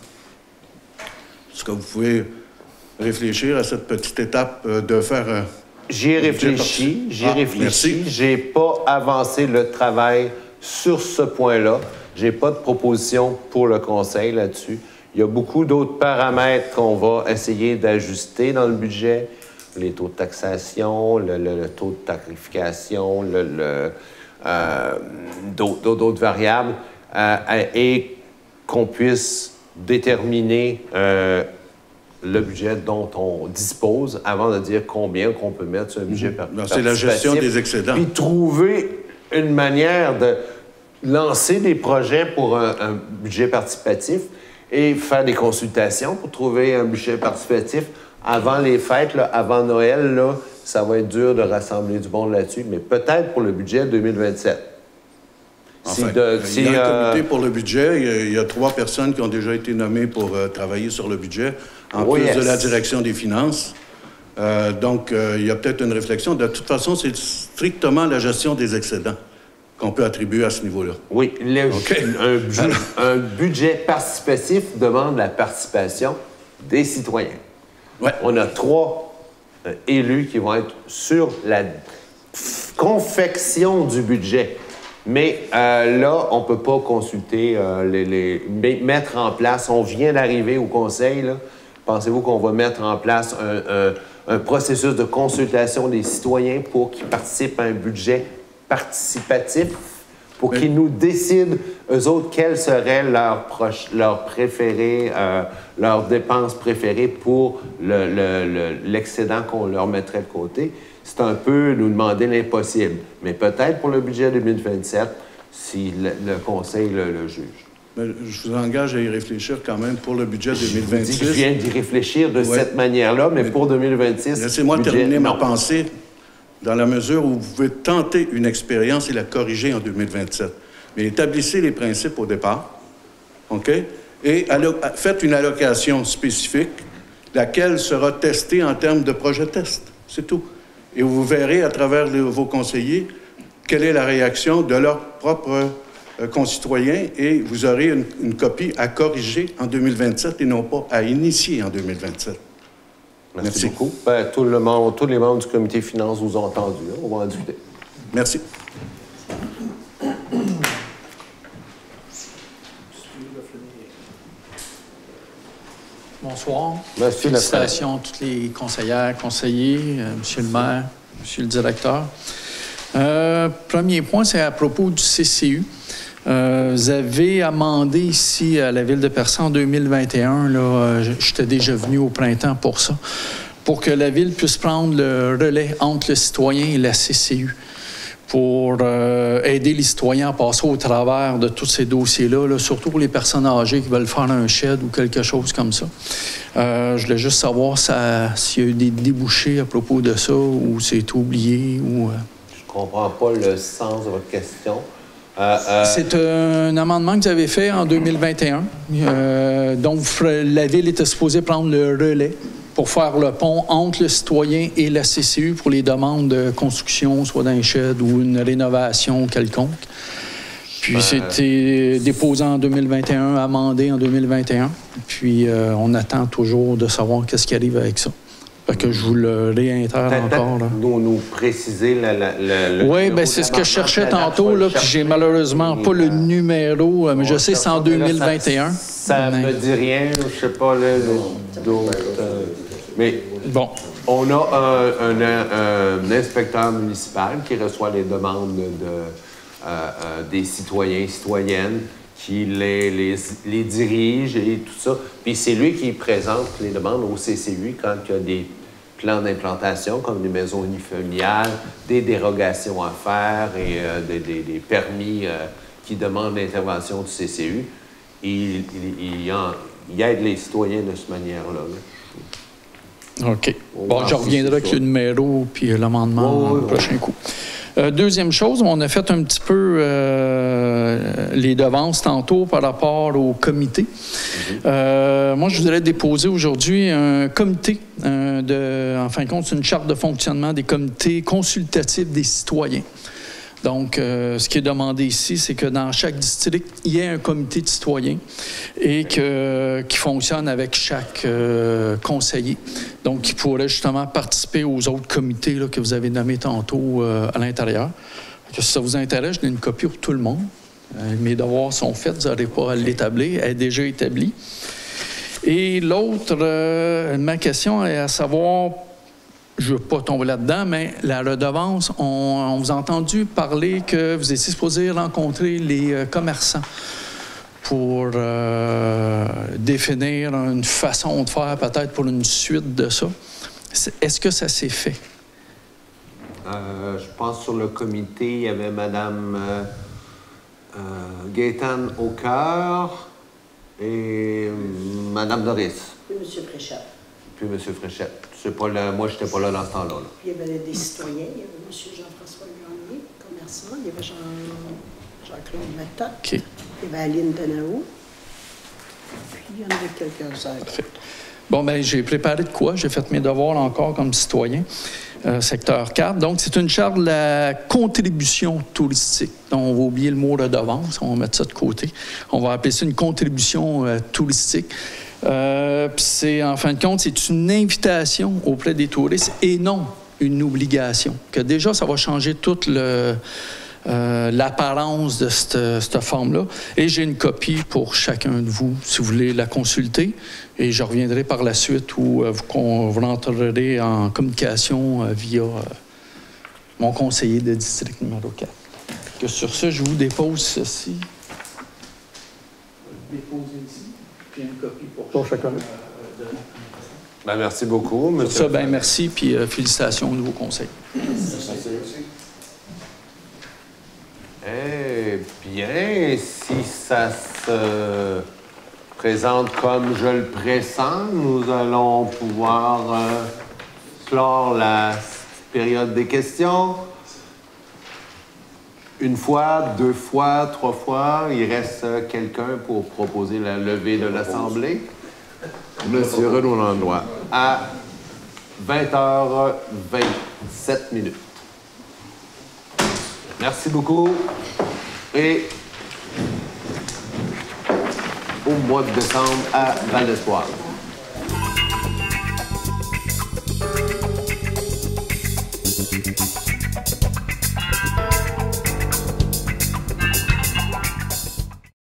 Est-ce que vous pouvez réfléchir à cette petite étape de faire un... J'y ai réfléchi, J'ai pas avancé le travail sur ce point-là. J'ai pas de proposition pour le conseil là-dessus. Il y a beaucoup d'autres paramètres qu'on va essayer d'ajuster dans le budget. Les taux de taxation, le taux de tarification, d'autres variables, et qu'on puisse déterminer le budget dont on dispose avant de dire combien qu'on peut mettre sur un budget participatif. C'est la gestion des excédents. Puis trouver une manière de lancer des projets pour un budget participatif et faire des consultations pour trouver un budget participatif avant les fêtes, là, avant Noël, là, ça va être dur de rassembler du monde là-dessus, mais peut-être pour le budget 2027. Enfin, il y a un comité pour le budget. Il y a 3 personnes qui ont déjà été nommées pour travailler sur le budget, en plus de la direction des finances. Donc, il y a peut-être une réflexion. De toute façon, c'est strictement la gestion des excédents qu'on peut attribuer à ce niveau-là. Oui, un budget participatif demande la participation des citoyens. Ouais. On a 3 élus qui vont être sur confection du budget. Mais là, on ne peut pas consulter, mettre en place. On vient d'arriver au conseil. Pensez-vous qu'on va mettre en place un processus de consultation des citoyens pour qu'ils participent à un budget participatif, pour qu'ils nous décident, eux autres, quelles seraient leurs préférés, leurs dépenses préférées pour l'excédent qu'on leur mettrait de côté? C'est un peu nous demander l'impossible. Mais peut-être pour le budget 2027, si le Conseil le juge. Mais je vous engage à y réfléchir quand même pour le budget 2026. Je viens d'y réfléchir de cette manière-là, mais pour 2026... Laissez-moi terminer ma pensée dans la mesure où vous pouvez tenter une expérience et la corriger en 2027. Mais établissez les principes au départ, OK? Et faites une allocation spécifique, laquelle sera testée en termes de projet test. C'est tout. Et vous verrez à travers vos conseillers quelle est la réaction de leurs propres concitoyens et vous aurez une copie à corriger en 2027 et non pas à initier en 2027. Merci beaucoup. Ben, tous les membres du comité finances vous ont entendu. On va en discuter. Merci. Bonsoir. Merci, félicitations à tous les conseillères, conseillers, monsieur le maire, monsieur le directeur. Premier point, c'est à propos du CCU. Vous avez amendé ici à la Ville de Percé en 2021, j'étais déjà venu au printemps pour ça, pour que la Ville puisse prendre le relais entre le citoyen et la CCU pour aider les citoyens à passer au travers de tous ces dossiers-là, surtout pour les personnes âgées qui veulent faire un shed ou quelque chose comme ça. Je voulais juste savoir s'il y a eu des débouchés à propos de ça ou c'est oublié ou... Je ne comprends pas le sens de votre question. C'est un amendement que vous avez fait en 2021. Donc, la Ville était supposée prendre le relais pour faire le pont entre le citoyen et la CCU pour les demandes de construction, soit d'un shed ou une rénovation quelconque. Puis c'était déposé en 2021, amendé en 2021. Puis on attend toujours de savoir qu'est-ce qui arrive avec ça. Fait que je vous le réintère encore. Nous préciser oui, bien c'est ce que je cherchais tantôt, là, puis j'ai malheureusement pas le numéro, mais je sais que c'est en 2021. Ça me dit rien, je sais pas, d'autres... Mais bon, on a un inspecteur municipal qui reçoit les demandes des citoyens et citoyennes, qui les dirige et tout ça. Puis c'est lui qui présente les demandes au CCU quand il y a des plans d'implantation, comme des maisons unifamiliales, des dérogations à faire et des permis qui demandent l'intervention du CCU. Il aide les citoyens de cette manière-là. OK. Bon, je reviendrai avec le numéro puis l'amendement le prochain coup. Deuxième chose, on a fait un petit peu les devances tantôt par rapport au comité. Moi, je voudrais déposer aujourd'hui un comité en fin de compte, c'est une charte de fonctionnement des comités consultatifs des citoyens. Donc, ce qui est demandé ici, c'est que dans chaque district, il y ait un comité de citoyens et qui fonctionne avec chaque conseiller. Donc, qui pourrait justement participer aux autres comités là, que vous avez nommés tantôt à l'intérieur. Si ça vous intéresse, je donne une copie pour tout le monde. Mes devoirs sont faits, vous n'aurez pas à l'établir, elle est déjà établie. Et l'autre, ma question est à savoir... Je ne veux pas tomber là-dedans, mais la redevance, on vous a entendu parler que vous étiez supposé rencontrer les commerçants pour définir une façon de faire, peut-être pour une suite de ça. Est-ce que ça s'est fait? Je pense sur le comité, il y avait Mme Gaétane Aucoeur et Mme Doris. Oui, M. Fréchette. Puis M. Fréchette. Moi, je n'étais pas là dans ce temps-là. Puis il y avait des citoyens. Il y avait M. Jean-François Gagné, commerçant. Il y avait Jean-Claude Matotte. Okay. Il y avait Aline Denaou. Puis il y en avait quelques-uns. Bon, bien, j'ai préparé de quoi? J'ai fait mes devoirs encore comme citoyen. Secteur 4. Donc, c'est une charte de la contribution touristique. Donc, on va oublier le mot redevance. On va mettre ça de côté. On va appeler ça une contribution touristique. C'est, en fin de compte, c'est une invitation auprès des touristes et non une obligation. Que déjà, ça va changer toute l'apparence de cette forme-là. Et j'ai une copie pour chacun de vous, si vous voulez la consulter. Et je reviendrai par la suite où vous rentrerez en communication via mon conseiller de district numéro 4. Que sur ce, je vous dépose ceci. Déposer ici, puis une copie pour chacun. Ben, merci beaucoup, monsieur. Sur ça, ben, merci, puis félicitations au nouveau conseil. Eh bien, si ça se présente comme je le pressens, nous allons pouvoir clore la période des questions. Une fois, 2 fois, 3 fois, il reste quelqu'un pour proposer la levée de l'Assemblée. Monsieur Renaud-Langlois, à 20h27. Merci beaucoup. Et au mois de décembre à Val d'Espoir.